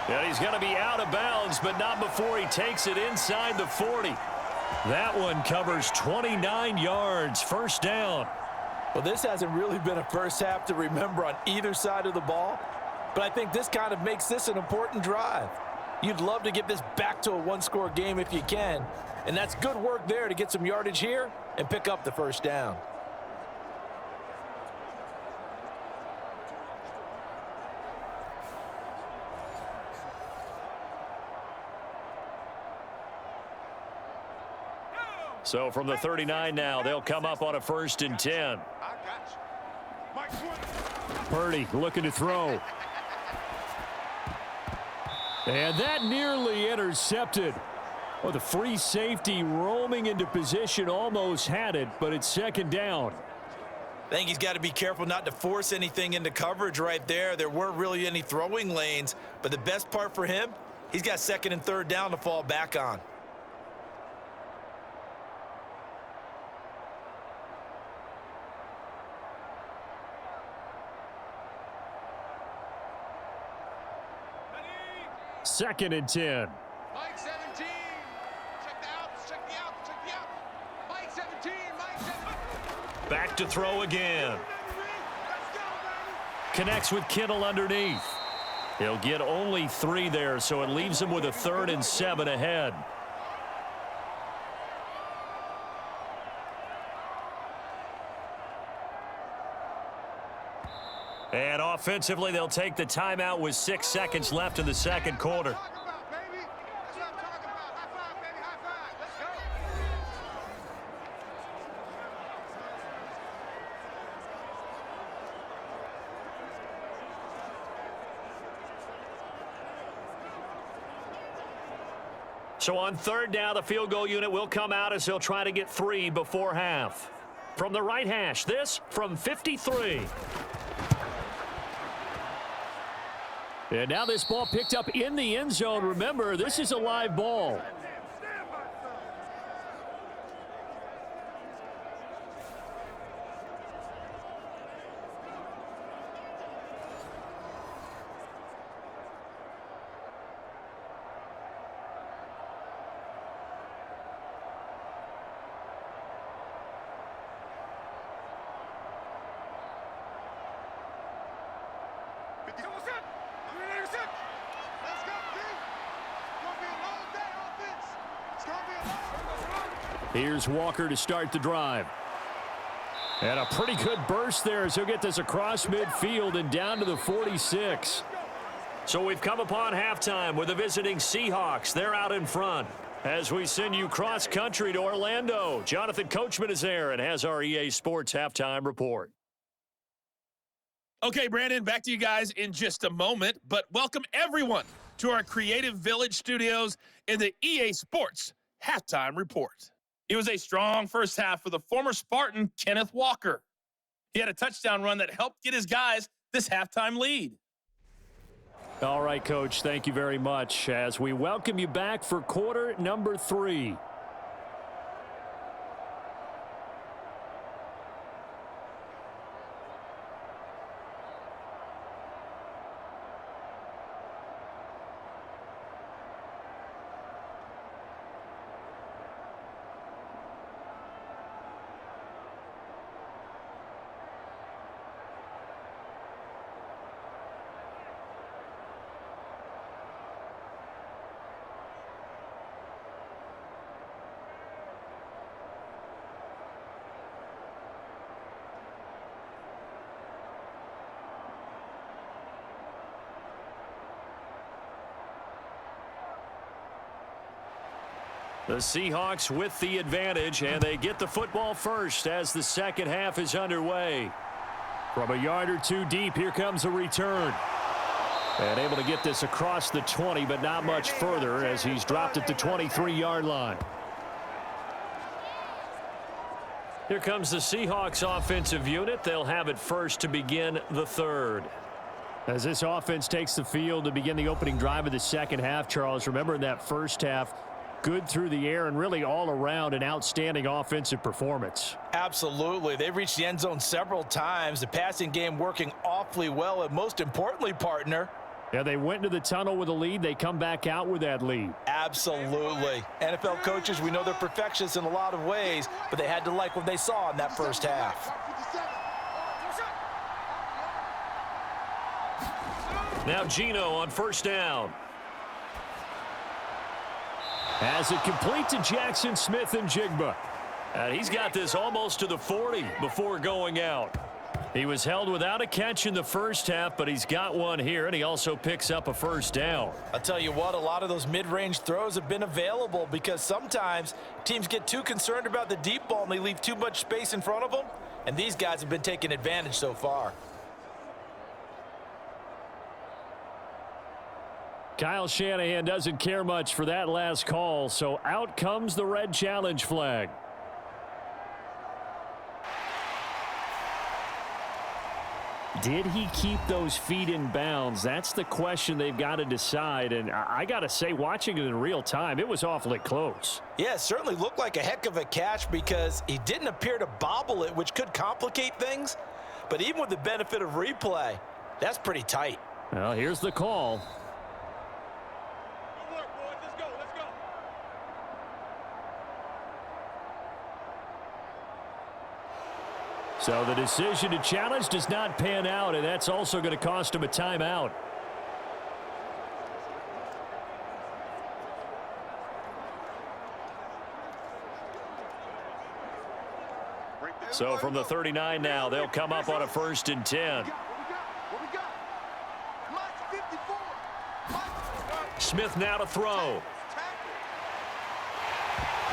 And he's going to be out of bounds, but not before he takes it inside the 40. That one covers 29 yards. 1st down. Well, this hasn't really been a first half to remember on either side of the ball, but I think this kind of makes this an important drive. You'd love to get this back to a one-score game if you can. And that's good work there to get some yardage here and pick up the first down. So from the 39 now, they'll come up on a 1st and 10. Purdy looking to throw. And that nearly intercepted. Well, the free safety roaming into position almost had it, but it's 2nd down. I think he's got to be careful not to force anything into coverage right there. There weren't really any throwing lanes, but the best part for him, he's got 2nd and 3rd down to fall back on. Second and 10. Mike 17. Check the outs, check the outs, check the outs. Mike 17, Mike 17. Back to throw again. Connects with Kittle underneath. He'll get only 3 there, so it leaves him with a 3rd and 7 ahead. And offensively, they'll take the timeout with 6 seconds left in the 2nd quarter. So on 3rd down, the field goal unit will come out as they'll try to get 3 before half. From the right hash, this from 53. And now this ball picked up in the end zone. Remember, this is a live ball. Here's Walker to start the drive. And a pretty good burst there as he'll get this across midfield and down to the 46. So we've come upon halftime with the visiting Seahawks. They're out in front. As we send you cross-country to Orlando, Jonathan Coachman is there and has our EA Sports halftime report. Okay, Brandon, back to you guys in just a moment, but welcome everyone to our Creative Village studios in the EA Sports halftime report. It was a strong first half for the former Spartan, Kenneth Walker. He had a touchdown run that helped get his guys this halftime lead. All right, Coach, thank you very much as we welcome you back for quarter number 3. The Seahawks with the advantage, and they get the football first as the second half is underway. From a yard or 2 deep, here comes a return. And able to get this across the 20, but not much further as he's dropped at the 23-yard line. Here comes the Seahawks offensive unit. They'll have it first to begin the 3rd. As this offense takes the field to begin the opening drive of the second half, Charles, remember in that first half, good through the air and really all around an outstanding offensive performance. Absolutely. They've reached the end zone several times. The passing game working awfully well, and most importantly, partner, yeah, they went into the tunnel with a lead. They come back out with that lead. Absolutely. NFL coaches, we know they're perfectionists in a lot of ways, but they had to like what they saw in that first half. Now Geno on first down. As it complete to Jackson Smith and Jigba. And he's got this almost to the 40 before going out. He was held without a catch in the first half, but he's got one here, and he also picks up a first down. I'll tell you what, a lot of those mid-range throws have been available because sometimes teams get too concerned about the deep ball and they leave too much space in front of them, and these guys have been taking advantage so far. Kyle Shanahan doesn't care much for that last call, so out comes the red challenge flag. Did he keep those feet in bounds? That's the question they've got to decide, and I got to say, watching it in real time, it was awfully close. Yeah, it certainly looked like a heck of a catch because he didn't appear to bobble it, which could complicate things, but even with the benefit of replay, that's pretty tight. Well, here's the call. So the decision to challenge does not pan out, and that's also going to cost him a timeout. So from the 39 now, they'll come up on a 1st and 10. Smith now to throw.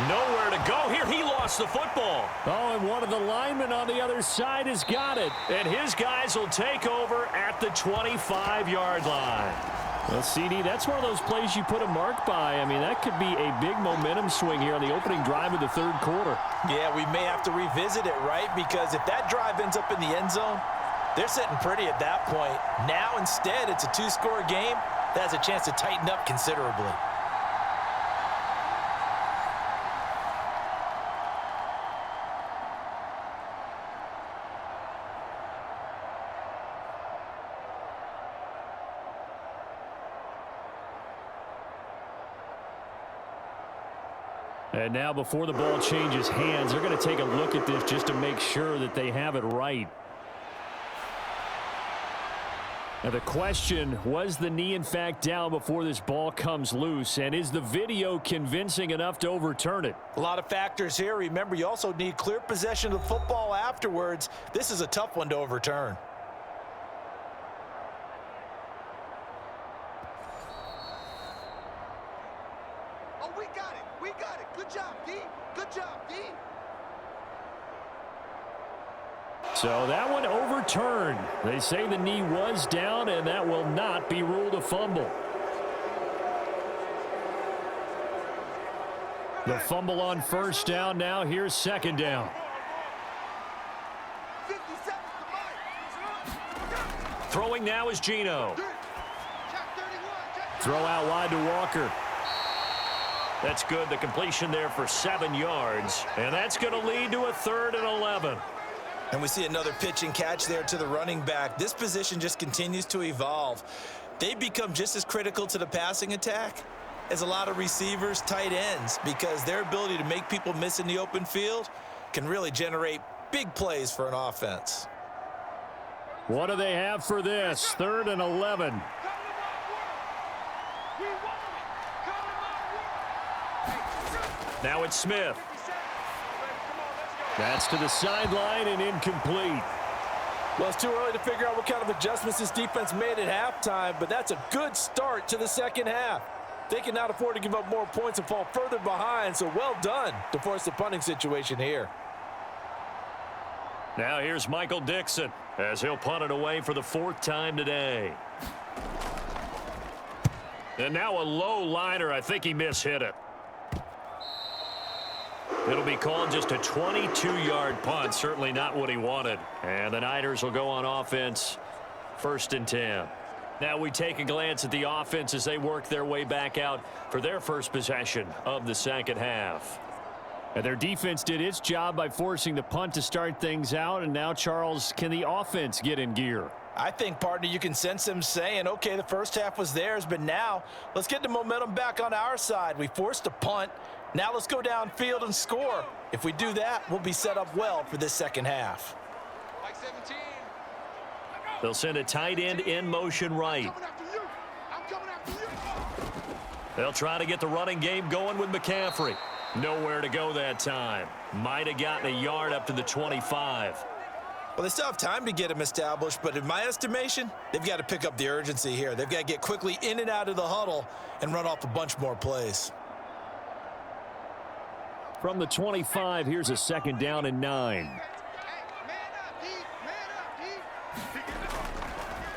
Nowhere to go here. He lost the football. Oh, and one of the linemen on the other side has got it. And his guys will take over at the 25-yard line. Well, CD, that's one of those plays you put a mark by. I mean, that could be a big momentum swing here on the opening drive of the 3rd quarter. Yeah, we may have to revisit it, right? Because if that drive ends up in the end zone, they're sitting pretty at that point. Now, instead, it's a 2-score game. That has a chance to tighten up considerably. And now before the ball changes hands, they're going to take a look at this just to make sure that they have it right. Now the question, was the knee in fact down before this ball comes loose? And is the video convincing enough to overturn it? A lot of factors here. Remember, you also need clear possession of the football afterwards. This is a tough one to overturn. So that one overturned. They say the knee was down, and that will not be ruled a fumble. The fumble on 1st down. Now here's 2nd down. Throwing now is Geno. Throw out wide to Walker. That's good. The completion there for 7 yards. And that's going to lead to a 3rd and 11. And we see another pitch and catch there to the running back. This position just continues to evolve. They become just as critical to the passing attack as a lot of receivers, tight ends, because their ability to make people miss in the open field can really generate big plays for an offense. What do they have for this? 3rd and 11. Now it's Smith. That's to the sideline and incomplete. Well, it's too early to figure out what kind of adjustments this defense made at halftime, but that's a good start to the 2nd half. They cannot afford to give up more points and fall further behind, so well done to force the punting situation here. Now here's Michael Dixon as he'll punt it away for the 4th time today. And now a low liner. I think he mishit it. It'll be called just a 22-yard punt. Certainly not what he wanted. And the Niners will go on offense, 1st and 10. Now we take a glance at the offense as they work their way back out for their first possession of the 2nd half. And their defense did its job by forcing the punt to start things out. And now, Charles, can the offense get in gear? I think, partner, you can sense them saying, okay, the first half was theirs, but now let's get the momentum back on our side. We forced a punt. Now let's go downfield and score. If we do that, we'll be set up well for this 2nd half. Like 17. They'll send a tight end in motion right. I'm coming after you. They'll try to get the running game going with McCaffrey. Nowhere to go that time. Might have gotten a yard up to the 25. Well, they still have time to get him established, but in my estimation, they've got to pick up the urgency here. They've got to get quickly in and out of the huddle and run off a bunch more plays. From the 25, here's a 2nd down and 9.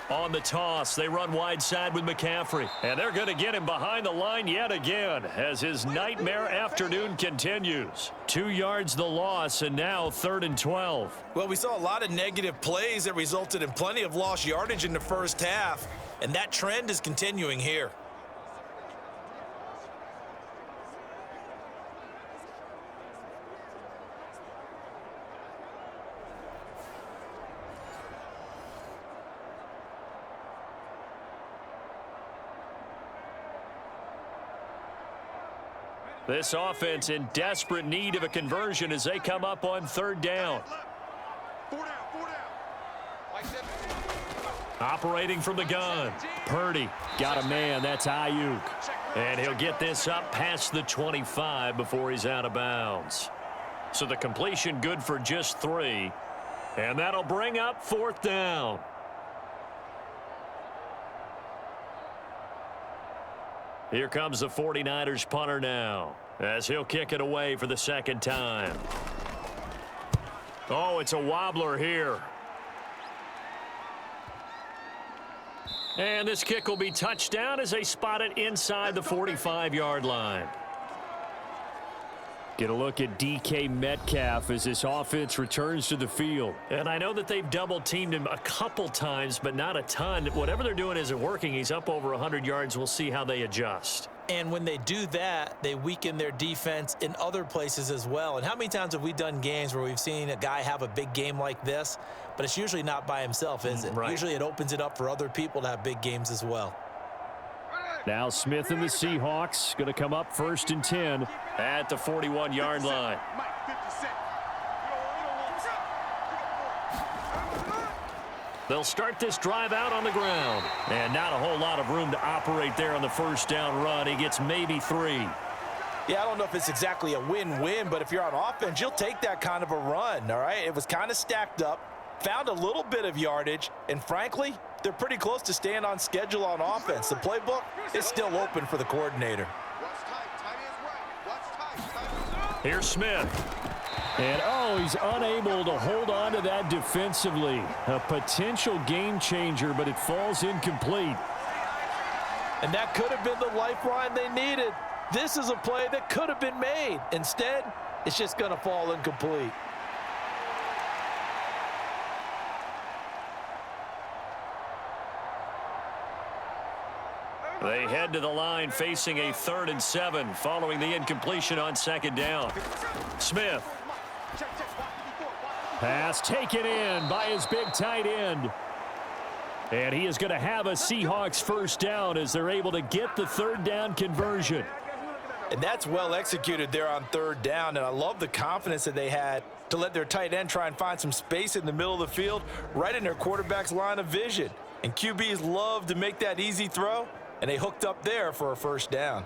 On the toss, they run wide side with McCaffrey. And they're going to get him behind the line yet again as his nightmare afternoon continues. 2 yards the loss, and now 3rd and 12. Well, we saw a lot of negative plays that resulted in plenty of lost yardage in the first half, and that trend is continuing here. This offense in desperate need of a conversion as they come up on 3rd down. 4 down, 4 down. Mike 17. Operating from the gun. Purdy got a man. That's Ayuk. And he'll get this up past the 25 before he's out of bounds. So the completion good for just 3. And that'll bring up 4th down. Here comes the 49ers punter now as he'll kick it away for the 2nd time. Oh, it's a wobbler here. And this kick will be touchdown as they spot it inside the 45-yard line. Get a look at DK Metcalf as this offense returns to the field. And I know that they've double-teamed him a couple times, but not a ton. Whatever they're doing isn't working. He's up over 100 yards. We'll see how they adjust. And when they do that, they weaken their defense in other places as well. And how many times have we done games where we've seen a guy have a big game like this, but it's usually not by himself, is it? Right. Usually it opens it up for other people to have big games as well. Now Smith and the Seahawks going to come up 1st and 10 at the 41-yard line. They'll start this drive out on the ground. And not a whole lot of room to operate there on the 1st down run. He gets maybe 3. Yeah, I don't know if it's exactly a win-win, but if you're on offense, you'll take that kind of a run, all right? It was kind of stacked up, found a little bit of yardage, and frankly, they're pretty close to staying on schedule on offense. The playbook is still open for the coordinator. Here's Smith. And, oh, he's unable to hold on to that defensively. A potential game changer, but it falls incomplete. And that could have been the lifeline they needed. This is a play that could have been made. Instead, it's just going to fall incomplete. They head to the line facing a 3rd and 7 following the incompletion on 2nd down. Smith. Pass taken in by his big tight end. And he is going to have a Seahawks 1st down as they're able to get the 3rd down conversion. And that's well executed there on 3rd down. And I love the confidence that they had to let their tight end try and find some space in the middle of the field, right in their quarterback's line of vision. And QBs love to make that easy throw, and they hooked up there for a 1st down.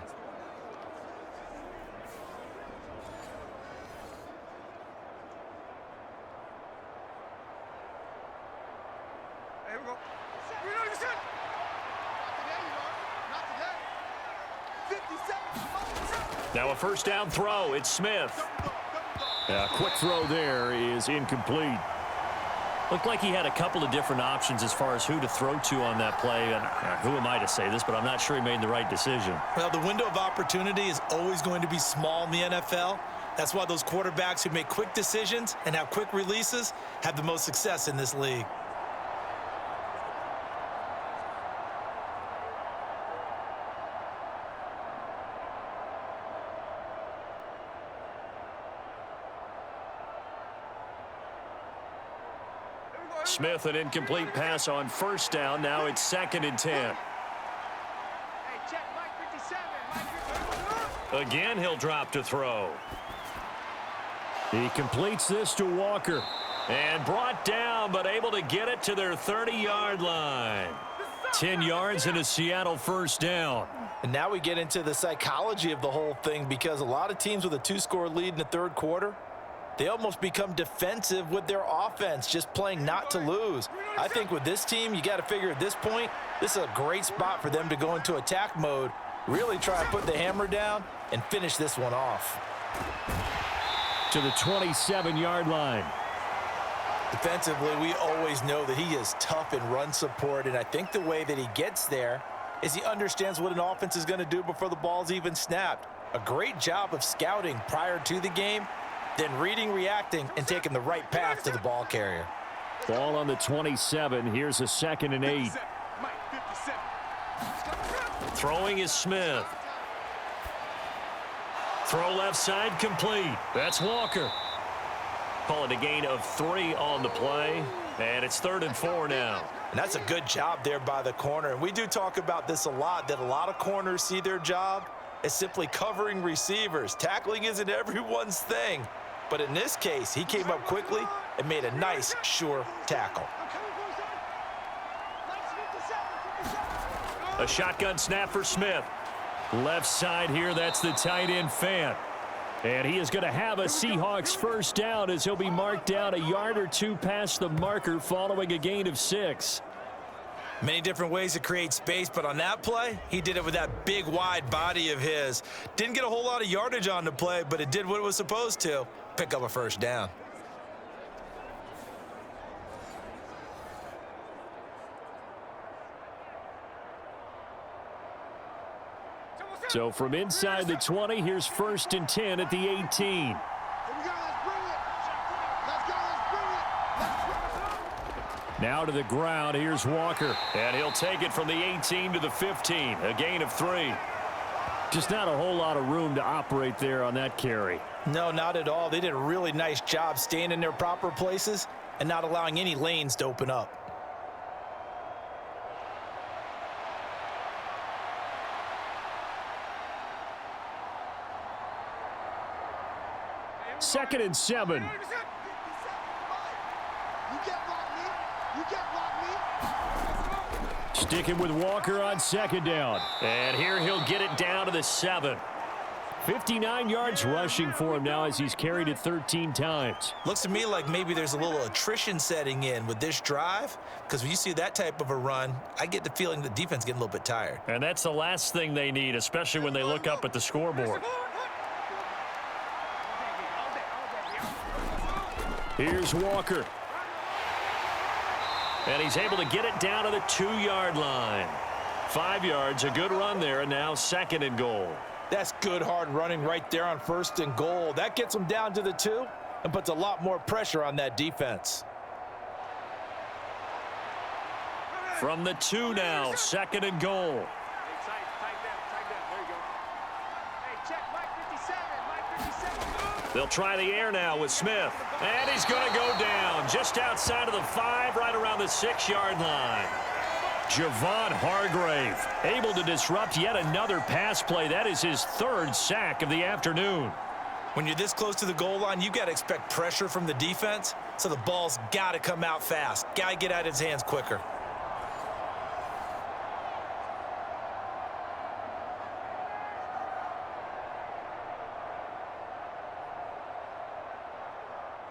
Now a 1st down throw. It's Smith. A quick throw there is incomplete. Looked like he had a couple of different options as far as who to throw to on that play. And who am I to say this, but I'm not sure he made the right decision. Well, the window of opportunity is always going to be small in the NFL. That's why those quarterbacks who make quick decisions and have quick releases have the most success in this league. Smith, an incomplete pass on 1st down. Now it's 2nd and 10. Again, he'll drop to throw. He completes this to Walker. And brought down, but able to get it to their 30-yard line. 10 yards and a Seattle 1st down. And now we get into the psychology of the whole thing, because a lot of teams with a 2-score lead in the third quarter, they almost become defensive with their offense, just playing not to lose. I think with this team, you got to figure at this point, this is a great spot for them to go into attack mode, really try and put the hammer down and finish this one off. To the 27-yard line. Defensively, we always know that he is tough in run support, and I think the way that he gets there is he understands what an offense is going to do before the ball's even snapped. A great job of scouting prior to the game, then reading, reacting, and taking the right path to the ball carrier. Ball on the 27. Here's a 2nd and 8. Throwing is Smith. Throw left side complete. That's Walker. Call it a gain of 3 on the play, and it's 3rd and 4 now. And that's a good job there by the corner. And we do talk about this a lot, that a lot of corners see their job as simply covering receivers. Tackling isn't everyone's thing. But in this case, he came up quickly and made a nice, sure tackle. A shotgun snap for Smith. Left side here, that's the tight end Fant. And he is going to have a Seahawks first down as he'll be marked down a yard or 2 past the marker following a gain of 6. Many different ways to create space, but on that play, he did it with that big, wide body of his. Didn't get a whole lot of yardage on the play, but it did what it was supposed to, pick up a first down. So from inside the 20, here's 1st and 10 at the 18. Now to the ground, here's Walker. And he'll take it from the 18 to the 15, a gain of 3. Just not a whole lot of room to operate there on that carry. No, not at all. They did a really nice job staying in their proper places and not allowing any lanes to open up. 2nd and 7. Sticking with Walker on 2nd down. And here he'll get it down to the 7. 59 yards rushing for him now as he's carried it 13 times. Looks to me like maybe there's a little attrition setting in with this drive, because when you see that type of a run, I get the feeling the defense getting a little bit tired. And that's the last thing they need, especially when they look up at the scoreboard. Here's Walker. And he's able to get it down to the 2-yard line. 5 yards, a good run there, and now 2nd and goal. That's good hard running right there on 1st and goal. That gets them down to the 2 and puts a lot more pressure on that defense. From the 2 now, 2nd and goal. They'll try the air now with Smith. And he's going to go down just outside of the 5, right around the 6-yard line. Javon Hargrave able to disrupt yet another pass play. That is his 3rd sack of the afternoon. When you're this close to the goal line, you got to expect pressure from the defense, so the ball's got to come out fast. Got to get out of his hands quicker.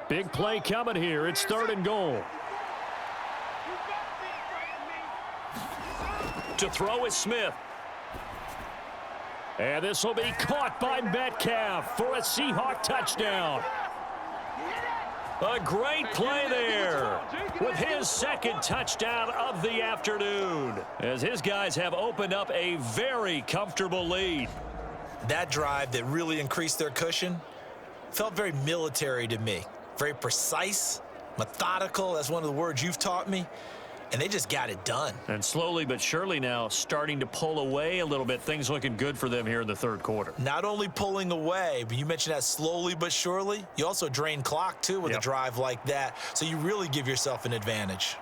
Big play coming here. It's 3rd and goal. To throw is Smith. And this will be caught by Metcalf for a Seahawk touchdown. A great play there with his 2nd touchdown of the afternoon, as his guys have opened up a very comfortable lead. That drive that really increased their cushion felt very military to me. Very precise, methodical. That's one of the words you've taught me. And they just got it done. And slowly but surely now starting to pull away a little bit. Things looking good for them here in the 3rd quarter. Not only pulling away, but you mentioned that slowly but surely. You also drain clock, too, with a drive like that. So you really give yourself an advantage.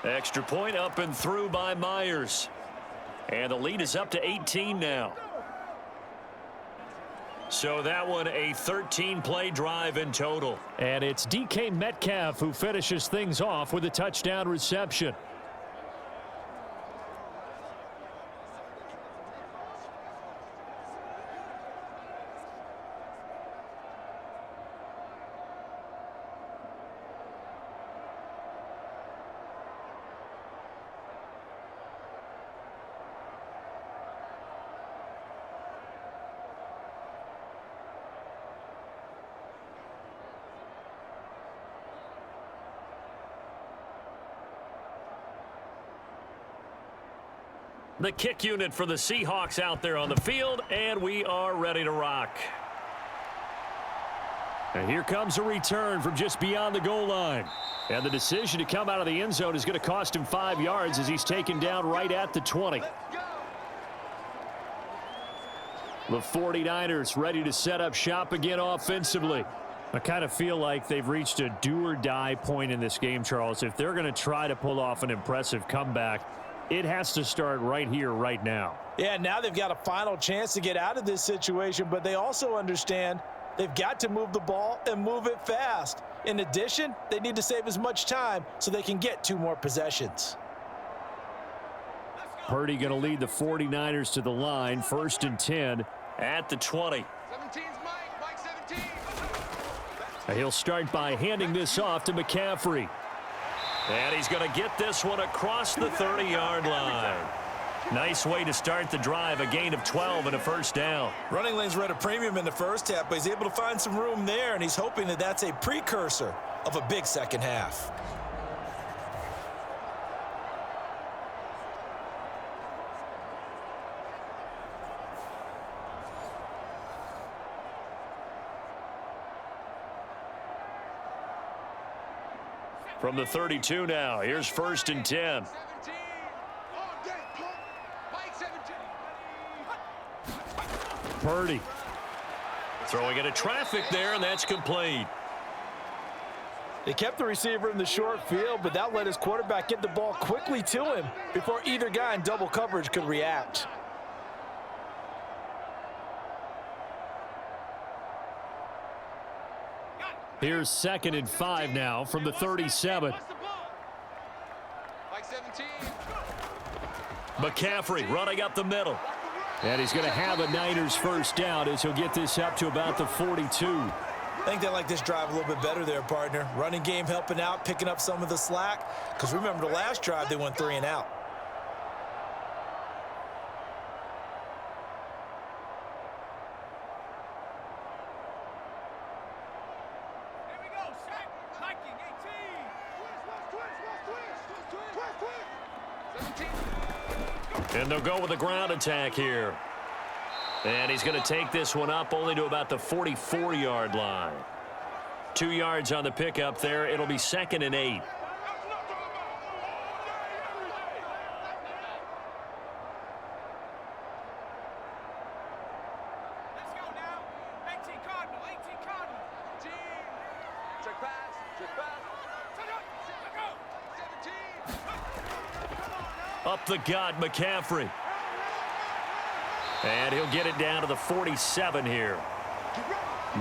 Extra point up and through by Myers. And the lead is up to 18 now. So that one a 13-play drive in total. And it's DK Metcalf who finishes things off with a touchdown reception. The kick unit for the Seahawks out there on the field, and we are ready to rock. And here comes a return from just beyond the goal line. And the decision to come out of the end zone is going to cost him 5 yards as he's taken down right at the 20. The 49ers ready to set up shop again offensively. I kind of feel like they've reached a do-or-die point in this game, Charles. If they're going to try to pull off an impressive comeback, it has to start right here, right now. Yeah, now they've got a final chance to get out of this situation, but they also understand they've got to move the ball and move it fast. In addition, they need to save as much time so they can get 2 more possessions. Purdy going to lead the 49ers to the line, 1st and 10 at the 20. 17's Mike 17. He'll start by handing this off to McCaffrey. And he's going to get this one across the 30-yard line. Nice way to start the drive, a gain of 12 and a first down. Running lanes were at a premium in the first half, but he's able to find some room there, and he's hoping that that's a precursor of a big second half. From the 32 now, here's 1st and 10. 17. Oh, dang. Mike 17. Purdy throwing into traffic there, and that's complete. They kept the receiver in the short field, but that let his quarterback get the ball quickly to him before either guy in double coverage could react. Here's 2nd and 5 now from the 37. Mike 17. McCaffrey running up the middle. And he's going to have a Niners first down as he'll get this up to about the 42. I think they like this drive a little bit better there, partner. Running game helping out, picking up some of the slack. Because remember the last drive, they went 3 and out. And they'll go with a ground attack here. And he's going to take this one up only to about the 44-yard line. 2 yards on the pickup there. It'll be 2nd and 8. Let's go now. 18 Cardinal. 18 Cardinal. Check pass. Check pass. Go. 17. Up the gut, McCaffrey. And he'll get it down to the 47 here.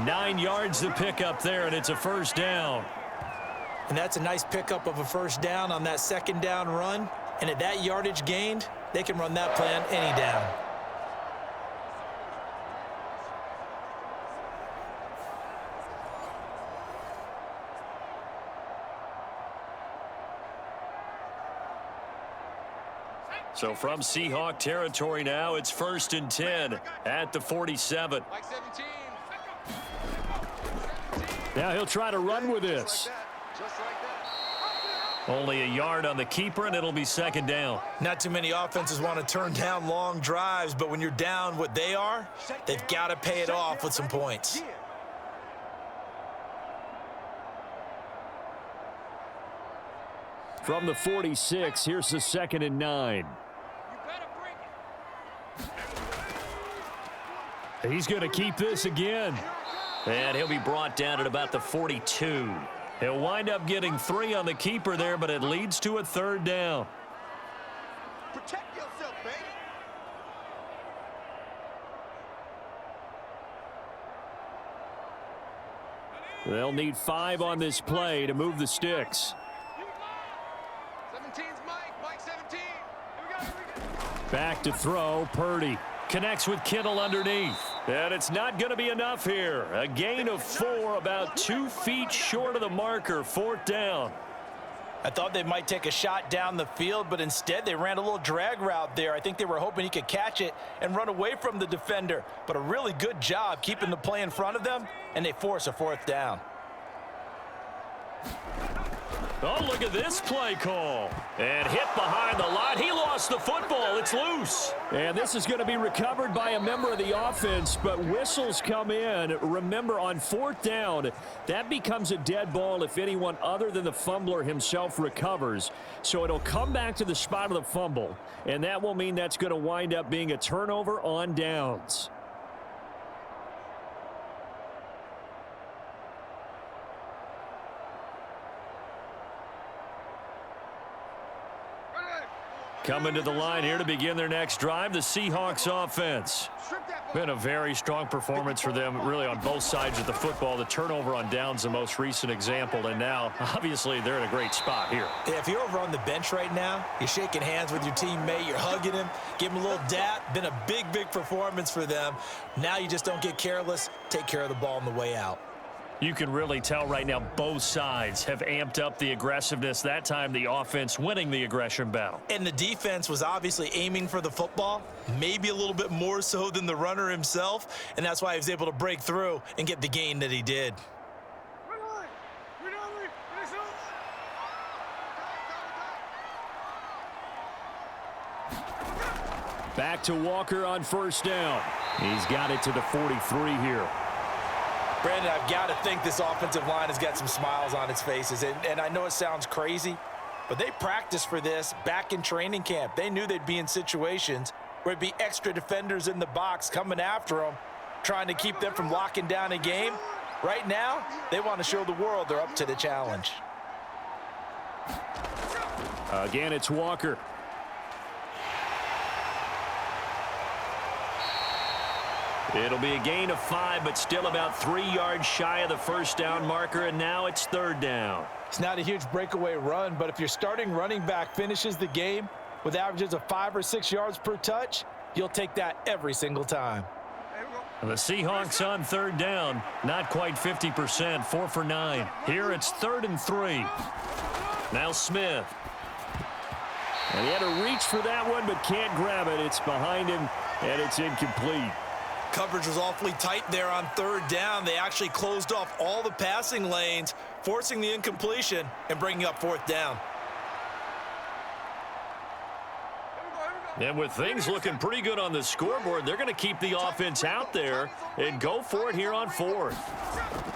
9 yards to pick up there, and it's a first down. And that's a nice pickup of a first down on that 2nd down run. And at that yardage gained, they can run that plan any down. So from Seahawk territory now, it's 1st and 10 at the 47. Mike 17. Now he'll try to run with this. Just like that. Only a yard on the keeper, and it'll be 2nd down. Not too many offenses want to turn down long drives, but when you're down what they are, they've got to pay it off with some points. From the 46, here's the 2nd and 9. You better bring it. He's going to keep this again. And he'll be brought down at about the 42. He'll wind up getting 3 on the keeper there, but it leads to a 3rd down. Protect yourself, baby. They'll need 5 on this play to move the sticks. 17's Mike. Mike 17. Here we go. Here we go. Back to throw, Purdy. Connects with Kittle underneath. And it's not going to be enough here. A gain of 4, about 2 feet short of the marker, 4th down. I thought they might take a shot down the field, but instead they ran a little drag route there. I think they were hoping he could catch it and run away from the defender. But a really good job keeping the play in front of them, and they force a 4th down. Oh, look at this play call. And hit Stuffed behind the line. He lost the football. It's loose. And this is going to be recovered by a member of the offense, but whistles come in. Remember, on 4th down, that becomes a dead ball if anyone other than the fumbler himself recovers. So it'll come back to the spot of the fumble, and that will mean that's going to wind up being a turnover on downs. Coming to the line here to begin their next drive, the Seahawks offense. Been a very strong performance for them, really, on both sides of the football. The turnover on downs, the most recent example, and now, obviously, they're in a great spot here. Yeah, if you're over on the bench right now, you're shaking hands with your teammate, you're hugging him, give him a little dap. Been a big, big performance for them. Now you just don't get careless. Take care of the ball on the way out. You can really tell right now both sides have amped up the aggressiveness. That time the offense winning the aggression battle. And the defense was obviously aiming for the football, maybe a little bit more so than the runner himself, and that's why he was able to break through and get the gain that he did. Back to Walker on 1st down. He's got it to the 43 here. Brandon, I've got to think this offensive line has got some smiles on its faces. And I know it sounds crazy, but they practiced for this back in training camp. They knew they'd be in situations where it'd be extra defenders in the box coming after them, trying to keep them from locking down a game. Right now, they want to show the world they're up to the challenge. Again, it's Walker. It'll be a gain of 5, but still about 3 yards shy of the 1st down marker, and now it's 3rd down. It's not a huge breakaway run, but if your starting running back finishes the game with averages of 5 or 6 yards per touch, you'll take that every single time. The Seahawks on 3rd down, not quite 50%, 4 for 9. Here it's 3rd and 3. Now Smith. And he had to reach for that one, but can't grab it. It's behind him, and it's incomplete. Coverage was awfully tight there on 3rd down. They actually closed off all the passing lanes, forcing the incompletion and bringing up 4th down. And with things looking pretty good on the scoreboard, they're going to keep the offense out there and go for it here on 4th.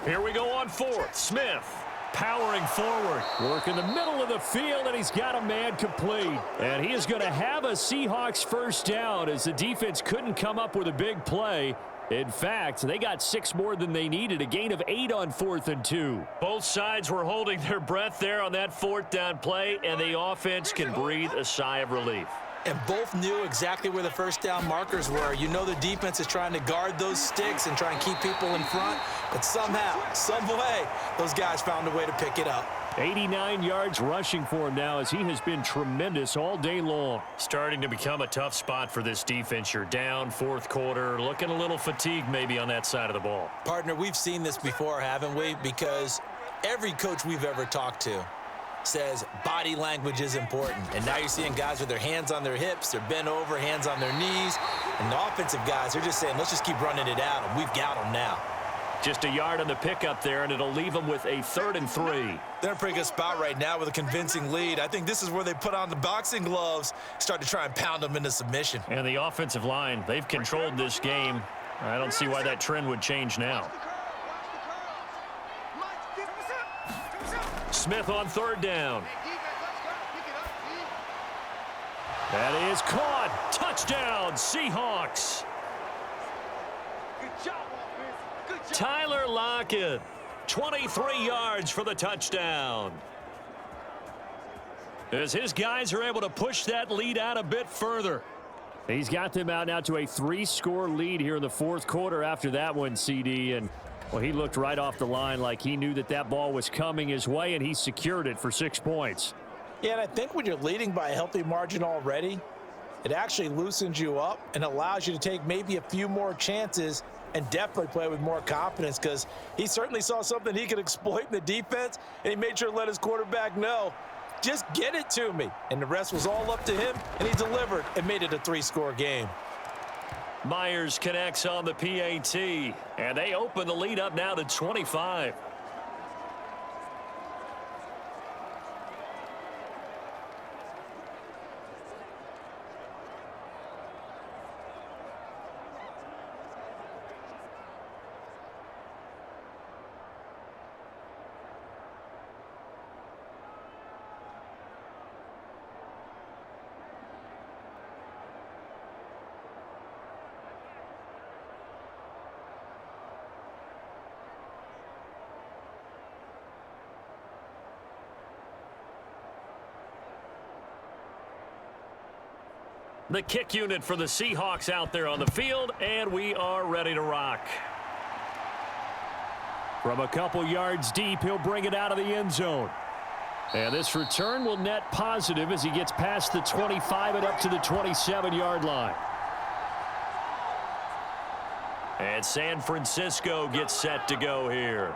Here we go on 4th. Smith powering forward. Work in the middle of the field, and he's got a man complete. And he is going to have a Seahawks 1st down as the defense couldn't come up with a big play. In fact, they got 6 more than they needed, a gain of 8 on 4th and 2. Both sides were holding their breath there on that 4th down play, and the offense can breathe a sigh of relief. And both knew exactly where the 1st down markers were. You know the defense is trying to guard those sticks and try and keep people in front, but somehow, some way, those guys found a way to pick it up. 89 yards rushing for him now as he has been tremendous all day long. Starting to become a tough spot for this defense. You're down 4th quarter, looking a little fatigued maybe on that side of the ball. Partner, we've seen this before, haven't we? Because every coach we've ever talked to says body language is important. And now you're seeing guys with their hands on their hips, they're bent over, hands on their knees. And the offensive guys are just saying, let's just keep running it out, and we've got them now. Just a yard on the pickup there, and it'll leave them with a 3rd and 3. They're in a pretty good spot right now with a convincing lead. I think this is where they put on the boxing gloves, start to try and pound them into submission. And the offensive line, they've controlled this game. I don't see why that trend would change now. Smith on 3rd down. That is caught. Touchdown, Seahawks. Tyler Lockett, 23 yards for the touchdown. As his guys are able to push that lead out a bit further. He's got them out now to a 3-score lead here in the 4th quarter after that one, CD. And, well, he looked right off the line like he knew that that ball was coming his way, and he secured it for 6 points. Yeah, and I think when you're leading by a healthy margin already, it actually loosens you up and allows you to take maybe a few more chances and definitely play with more confidence, because he certainly saw something he could exploit in the defense, and he made sure to let his quarterback know, just get it to me. And the rest was all up to him, and he delivered and made it a 3-score game. Myers connects on the PAT, and they open the lead up now to 25. The kick unit for the Seahawks out there on the field, and we are ready to rock. From a couple yards deep, he'll bring it out of the end zone. And this return will net positive as he gets past the 25 and up to the 27-yard line. And San Francisco gets set to go here.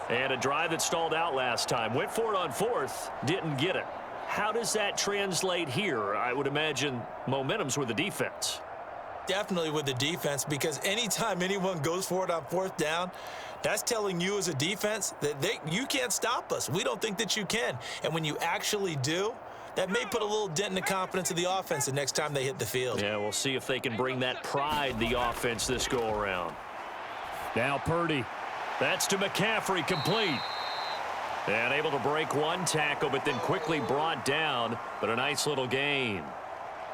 And a drive that stalled out last time. Went for it on fourth, didn't get it. How does that translate here? I would imagine momentum's with the defense. Definitely with the defense, because anytime anyone goes for it on fourth down, that's telling you as a defense that you can't stop us. We don't think that you can. And when you actually do, that may put a little dent in the confidence of the offense the next time they hit the field. Yeah, we'll see if they can bring that pride, the offense, this go-around. Now Purdy. That's to McCaffrey, complete. And able to break one tackle, but then quickly brought down. But a nice little gain.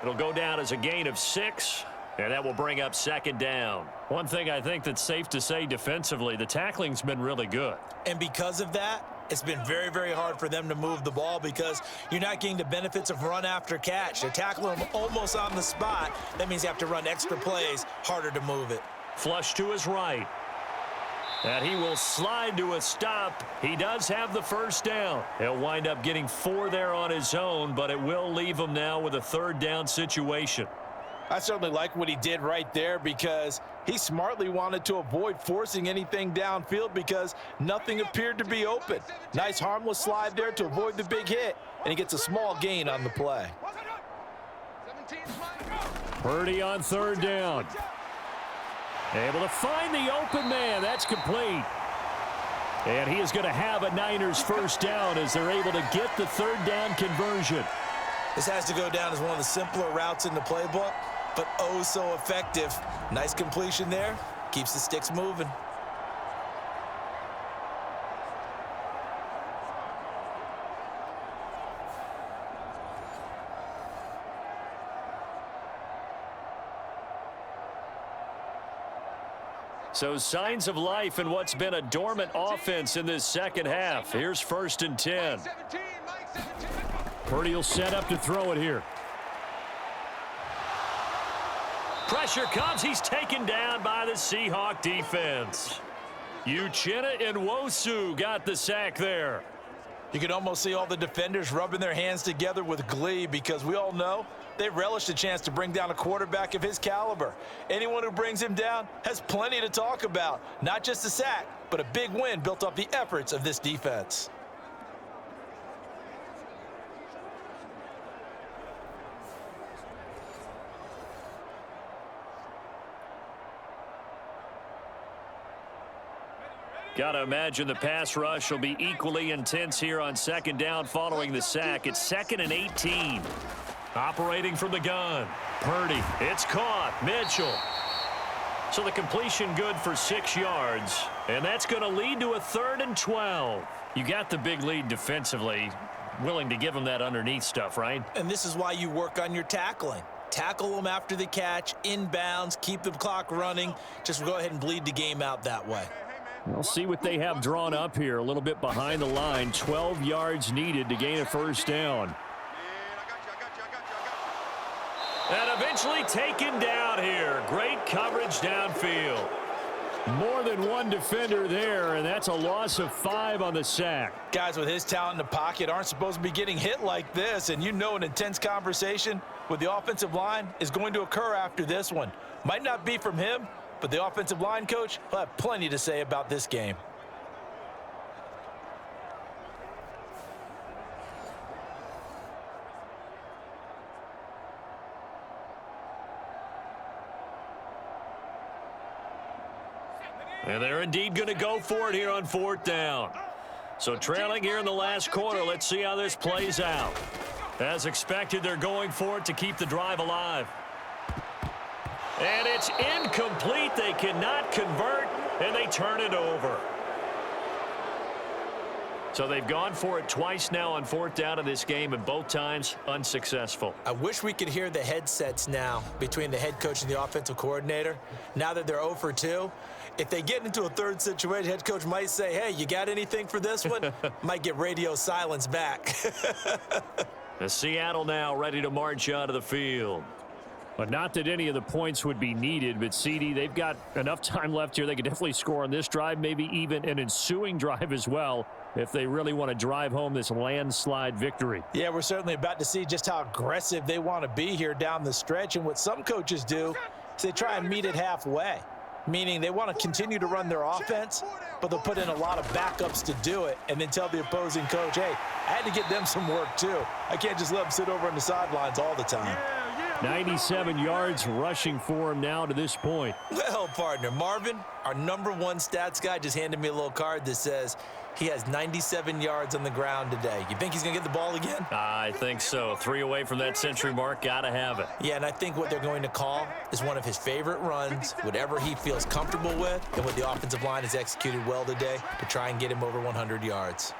It'll go down as a gain of 6, and that will bring up second down. One thing I think that's safe to say defensively, the tackling's been really good. And because of that, it's been very, very hard for them to move the ball because you're not getting the benefits of run after catch. They're tackling them almost on the spot. That means you have to run extra plays, harder to move it. Flush to his right. And he will slide to a stop. He does have the first down. He'll wind up getting 4 there on his own, but it will leave him now with a third down situation. I certainly like what he did right there because he smartly wanted to avoid forcing anything downfield because nothing appeared to be open. Nice harmless slide there to avoid the big hit, and he gets a small gain on the play. Purdy on third down. Able to find the open man. That's complete. And he is going to have a Niners first down as they're able to get the third down conversion. This has to go down as one of the simpler routes in the playbook, but oh so effective. Nice completion there. Keeps the sticks moving. So signs of life in what's been a dormant offense in this second half. Here's 1st and 10. Purdy will set up to throw it here. Pressure comes. He's taken down by the Seahawk defense. Uchenna and Nwosu got the sack there. You can almost see all the defenders rubbing their hands together with glee because we all know they relish the chance to bring down a quarterback of his caliber. Anyone who brings him down has plenty to talk about. Not just a sack, but a big win built off the efforts of this defense. Got to imagine the pass rush will be equally intense here on second down following the sack. It's 2nd and 18. Operating from the gun. Purdy. It's caught. Mitchell. So the completion good for 6 yards. And that's going to lead to a 3rd and 12. You got the big lead defensively. Willing to give them that underneath stuff, right? And this is why you work on your tackling. Tackle them after the catch, inbounds, keep the clock running. Just go ahead and bleed the game out that way. We'll see what they have drawn up here. A little bit behind the line. 12 yards needed to gain a first down. And eventually taken down here. Great coverage downfield. More than one defender there, and that's a loss of 5 on the sack. Guys with his talent in the pocket aren't supposed to be getting hit like this, and you know an intense conversation with the offensive line is going to occur after this one. Might not be from him, but the offensive line coach will have plenty to say about this game. And they're indeed going to go for it here on 4th down. So trailing here in the last quarter, let's see how this plays out. As expected, they're going for it to keep the drive alive. And it's incomplete. They cannot convert, and they turn it over. So they've gone for it twice now on 4th down in this game, and both times unsuccessful. I wish we could hear the headsets now between the head coach and the offensive coordinator. Now that they're 0 for 2, if they get into a third situation, head coach might say, hey, you got anything for this one? Might get radio silence back. The Seattle now ready to march out of the field. But not that any of the points would be needed, but CD, they've got enough time left here. They could definitely score on this drive, maybe even an ensuing drive as well, if they really want to drive home this landslide victory. Yeah, we're certainly about to see just how aggressive they want to be here down the stretch. And what some coaches do is they try and meet it halfway, meaning they want to continue to run their offense, but they'll put in a lot of backups to do it and then tell the opposing coach, hey, I had to get them some work too. I can't just let them sit over on the sidelines all the time. 97 yards rushing for him now to this point. Well, partner, Marvin, our #1 stats guy, just handed me a little card that says he has 97 yards on the ground today. You think he's going to get the ball again? I think so. 3 away from that century mark. Got to have it. Yeah, and I think what they're going to call is one of his favorite runs, whatever he feels comfortable with, and what the offensive line has executed well today to try and get him over 100 yards.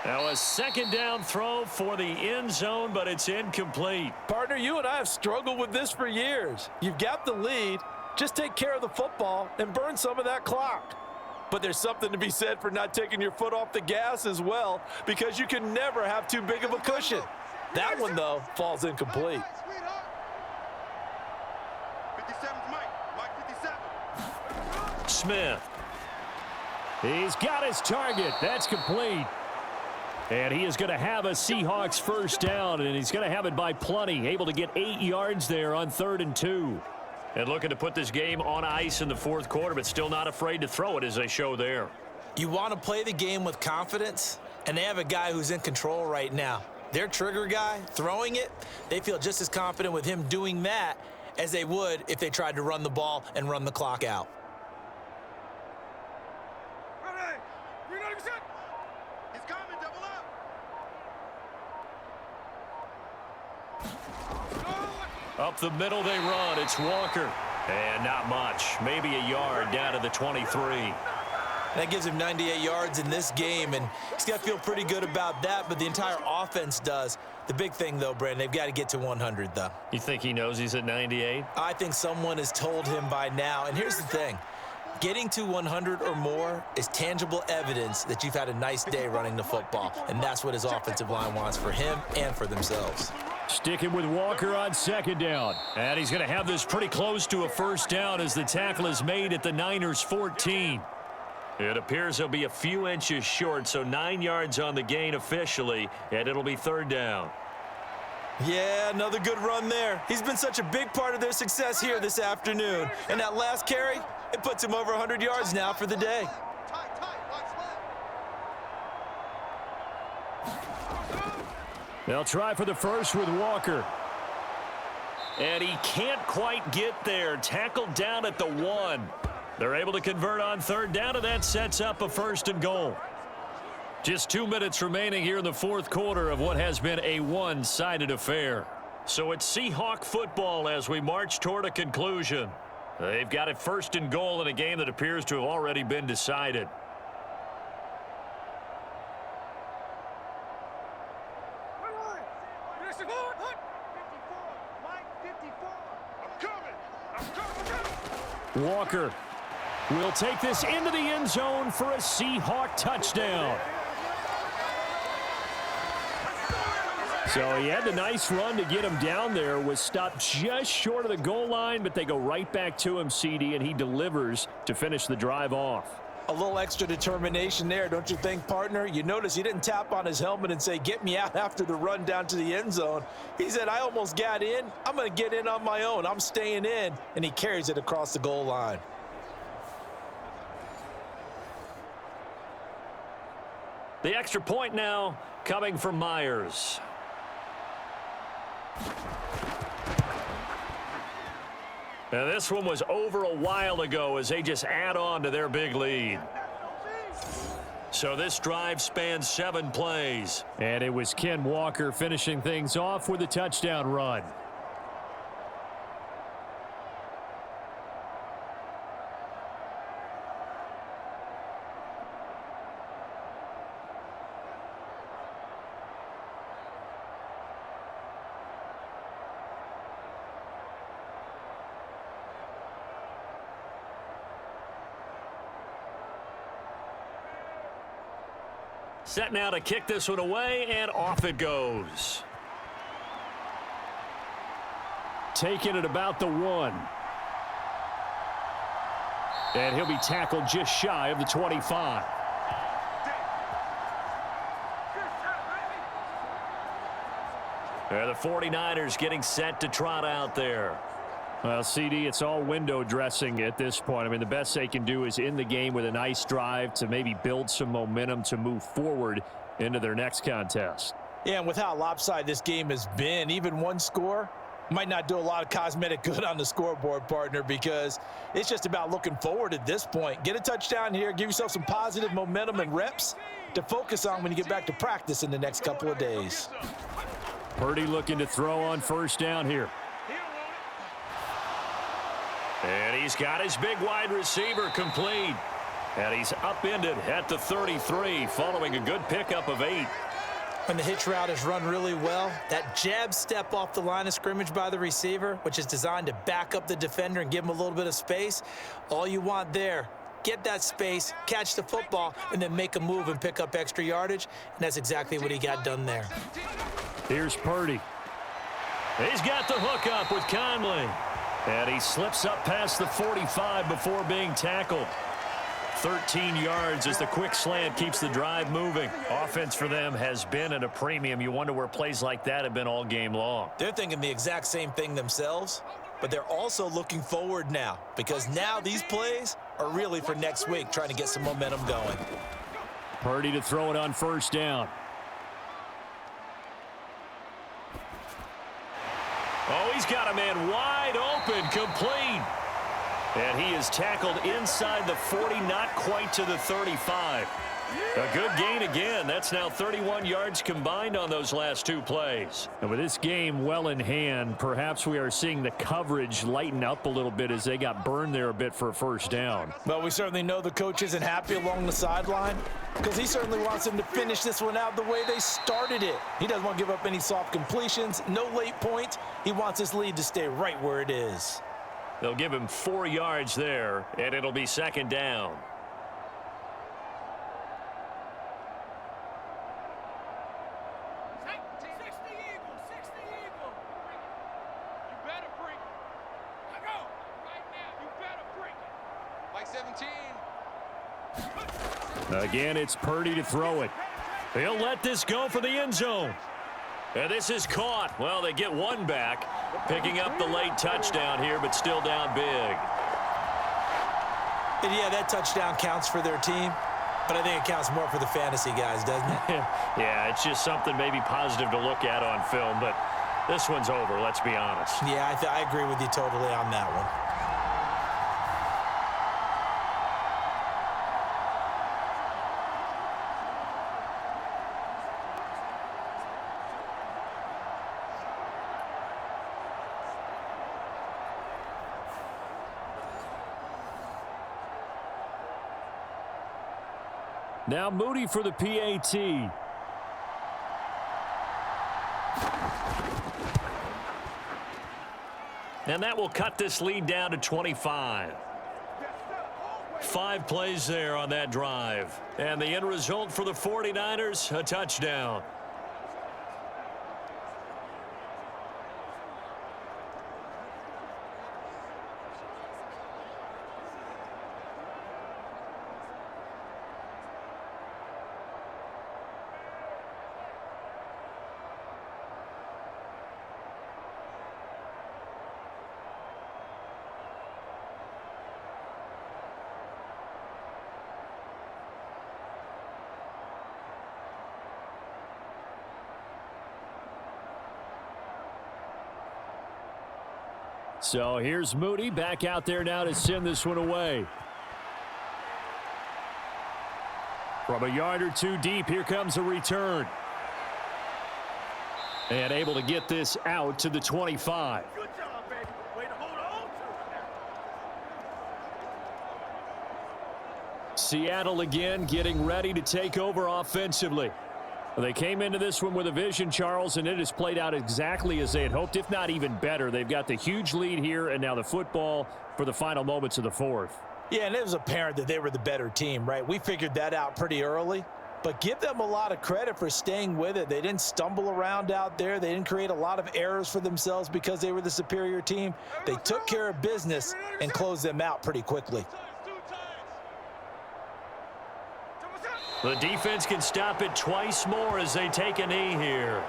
Now a second down throw for the end zone, but it's incomplete. Partner, you and I have struggled with this for years. You've got the lead. Just take care of the football and burn some of that clock. But there's something to be said for not taking your foot off the gas as well, because you can never have too big of a cushion. That one, though, falls incomplete. 57's Mike 57. Smith. He's got his target. That's complete. And he is going to have a Seahawks first down, and he's going to have it by plenty. Able to get 8 yards there on 3rd and 2. And looking to put this game on ice in the 4th quarter, but still not afraid to throw it as they show there. You want to play the game with confidence, and they have a guy who's in control right now. Their trigger guy, throwing it, they feel just as confident with him doing that as they would if they tried to run the ball and run the clock out. He's coming, double up. Up the middle they run. It's Walker. And not much. Maybe a yard down to the 23. That gives him 98 yards in this game, and he's got to feel pretty good about that, but the entire offense does. The big thing, though, Brandon, they've got to get to 100, though. You think he knows he's at 98? I think someone has told him by now. And here's the thing. Getting to 100 or more is tangible evidence that you've had a nice day running the football, and that's what his offensive line wants for him and for themselves. Sticking with Walker on 2nd down. And he's going to have this pretty close to a first down as the tackle is made at the Niners' 14. It appears he'll be a few inches short, so 9 yards on the gain officially, and it'll be 3rd down. Yeah, another good run there. He's been such a big part of their success here this afternoon. And that last carry, it puts him over 100 yards now for the day. They'll try for the first with Walker. And he can't quite get there. Tackled down at the 1. They're able to convert on 3rd down, and that sets up a 1st and goal. Just 2 minutes remaining here in the 4th quarter of what has been a one-sided affair. So it's Seahawk football as we march toward a conclusion. They've got it 1st and goal in a game that appears to have already been decided. Walker will take this into the end zone for a Seahawk touchdown. So he had the nice run to get him down there, was stopped just short of the goal line, but they go right back to him, CD, and he delivers to finish the drive off. A little extra determination there, don't you think, partner? You notice he didn't tap on his helmet and say, get me out after the run down to the end zone. He said, I almost got in. I'm going to get in on my own. I'm staying in. And he carries it across the goal line. The extra point now coming from Myers. Now this one was over a while ago as they just add on to their big lead. So this drive spans 7 plays. And it was Ken Walker finishing things off with a touchdown run. Set now to kick this one away, and off it goes. taken at about the 1. And he'll be tackled just shy of the 25. The 49ers getting set to trot out there. Well, CD, it's all window dressing at this point. I mean, the best they can do is in the game with a nice drive to maybe build some momentum to move forward into their next contest. Yeah, and with how lopsided this game has been, even one score might not do a lot of cosmetic good on the scoreboard, partner, because it's just about looking forward at this point. Get a touchdown here, give yourself some positive momentum and reps to focus on when you get back to practice in the next couple of days. Purdy looking to throw on first down here. And he's got his big wide receiver complete. And he's upended at the 33 following a good pickup of 8. When the hitch route is run really well, that jab step off the line of scrimmage by the receiver, which is designed to back up the defender and give him a little bit of space, all you want there, get that space, catch the football, and then make a move and pick up extra yardage. And that's exactly what he got done there. Here's Purdy. He's got the hook up with Conley. And he slips up past the 45 before being tackled. 13 yards as the quick slant keeps the drive moving. Offense for them has been at a premium. You wonder where plays like that have been all game long. They're thinking the exact same thing themselves, but they're also looking forward now, because now these plays are really for next week, trying to get some momentum going. Purdy to throw it on first down. Oh, he's got a man wide open, complete. And he is tackled inside the 40, not quite to the 35. A good gain again. That's now 31 yards combined on those last 2 plays. And with this game well in hand, perhaps we are seeing the coverage lighten up a little bit as they got burned there a bit for a first down. Well, we certainly know the coach isn't happy along the sideline, because he certainly wants them to finish this one out the way they started it. He doesn't want to give up any soft completions, no late points. He wants this lead to stay right where it is. They'll give him 4 yards there, and it'll be second down. Again, it's Purdy to throw it. He'll let this go for the end zone. And this is caught. Well, they get one back, picking up the late touchdown here, but still down big. And yeah, that touchdown counts for their team, but I think it counts more for the fantasy guys, doesn't it? Yeah, it's just something maybe positive to look at on film, but this one's over, let's be honest. Yeah, I agree with you totally on that one. Now Moody for the PAT. And that will cut this lead down to 25. 5 plays there on that drive. And the end result for the 49ers, a touchdown. So here's Moody back out there now to send this one away. From a yard or 2 deep, here comes a return. And able to get this out to the 25. Good job, baby. Way to hold on to it. Seattle again getting ready to take over offensively. They came into this one with a vision, Charles, and it has played out exactly as they had hoped, if not even better. They've got the huge lead here, and now the football for the final moments of the fourth. Yeah, and it was apparent that they were the better team, right? We figured that out pretty early. But give them a lot of credit for staying with it. They didn't stumble around out there. They didn't create a lot of errors for themselves because they were the superior team. They took care of business and closed them out pretty quickly. The defense can stop it twice more as they take a knee here.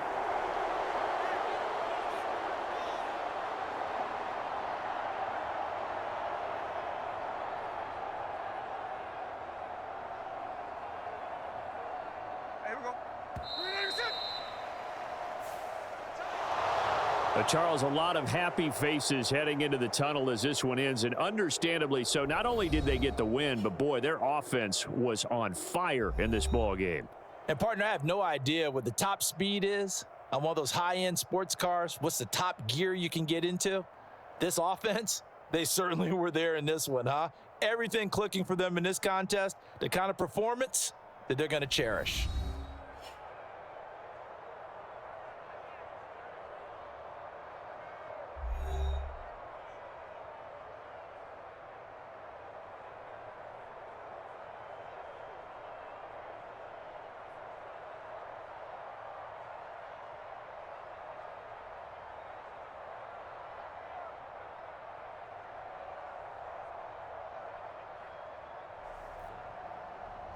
Charles, a lot of happy faces heading into the tunnel as this one ends, and understandably so. Not only did they get the win, but boy, their offense was on fire in this ball game. And partner, I have no idea what the top speed is on one of those high-end sports cars. What's the top gear you can get into? This offense, they certainly were there in this one, huh? Everything clicking for them in this contest, the kind of performance that they're going to cherish.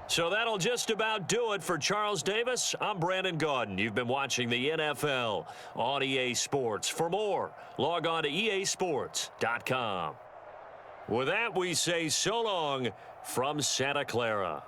So that'll just about do it for Charles Davis. I'm Brandon Gaudin. You've been watching the NFL on EA Sports. For more, log on to easports.com. With that, we say so long from Santa Clara.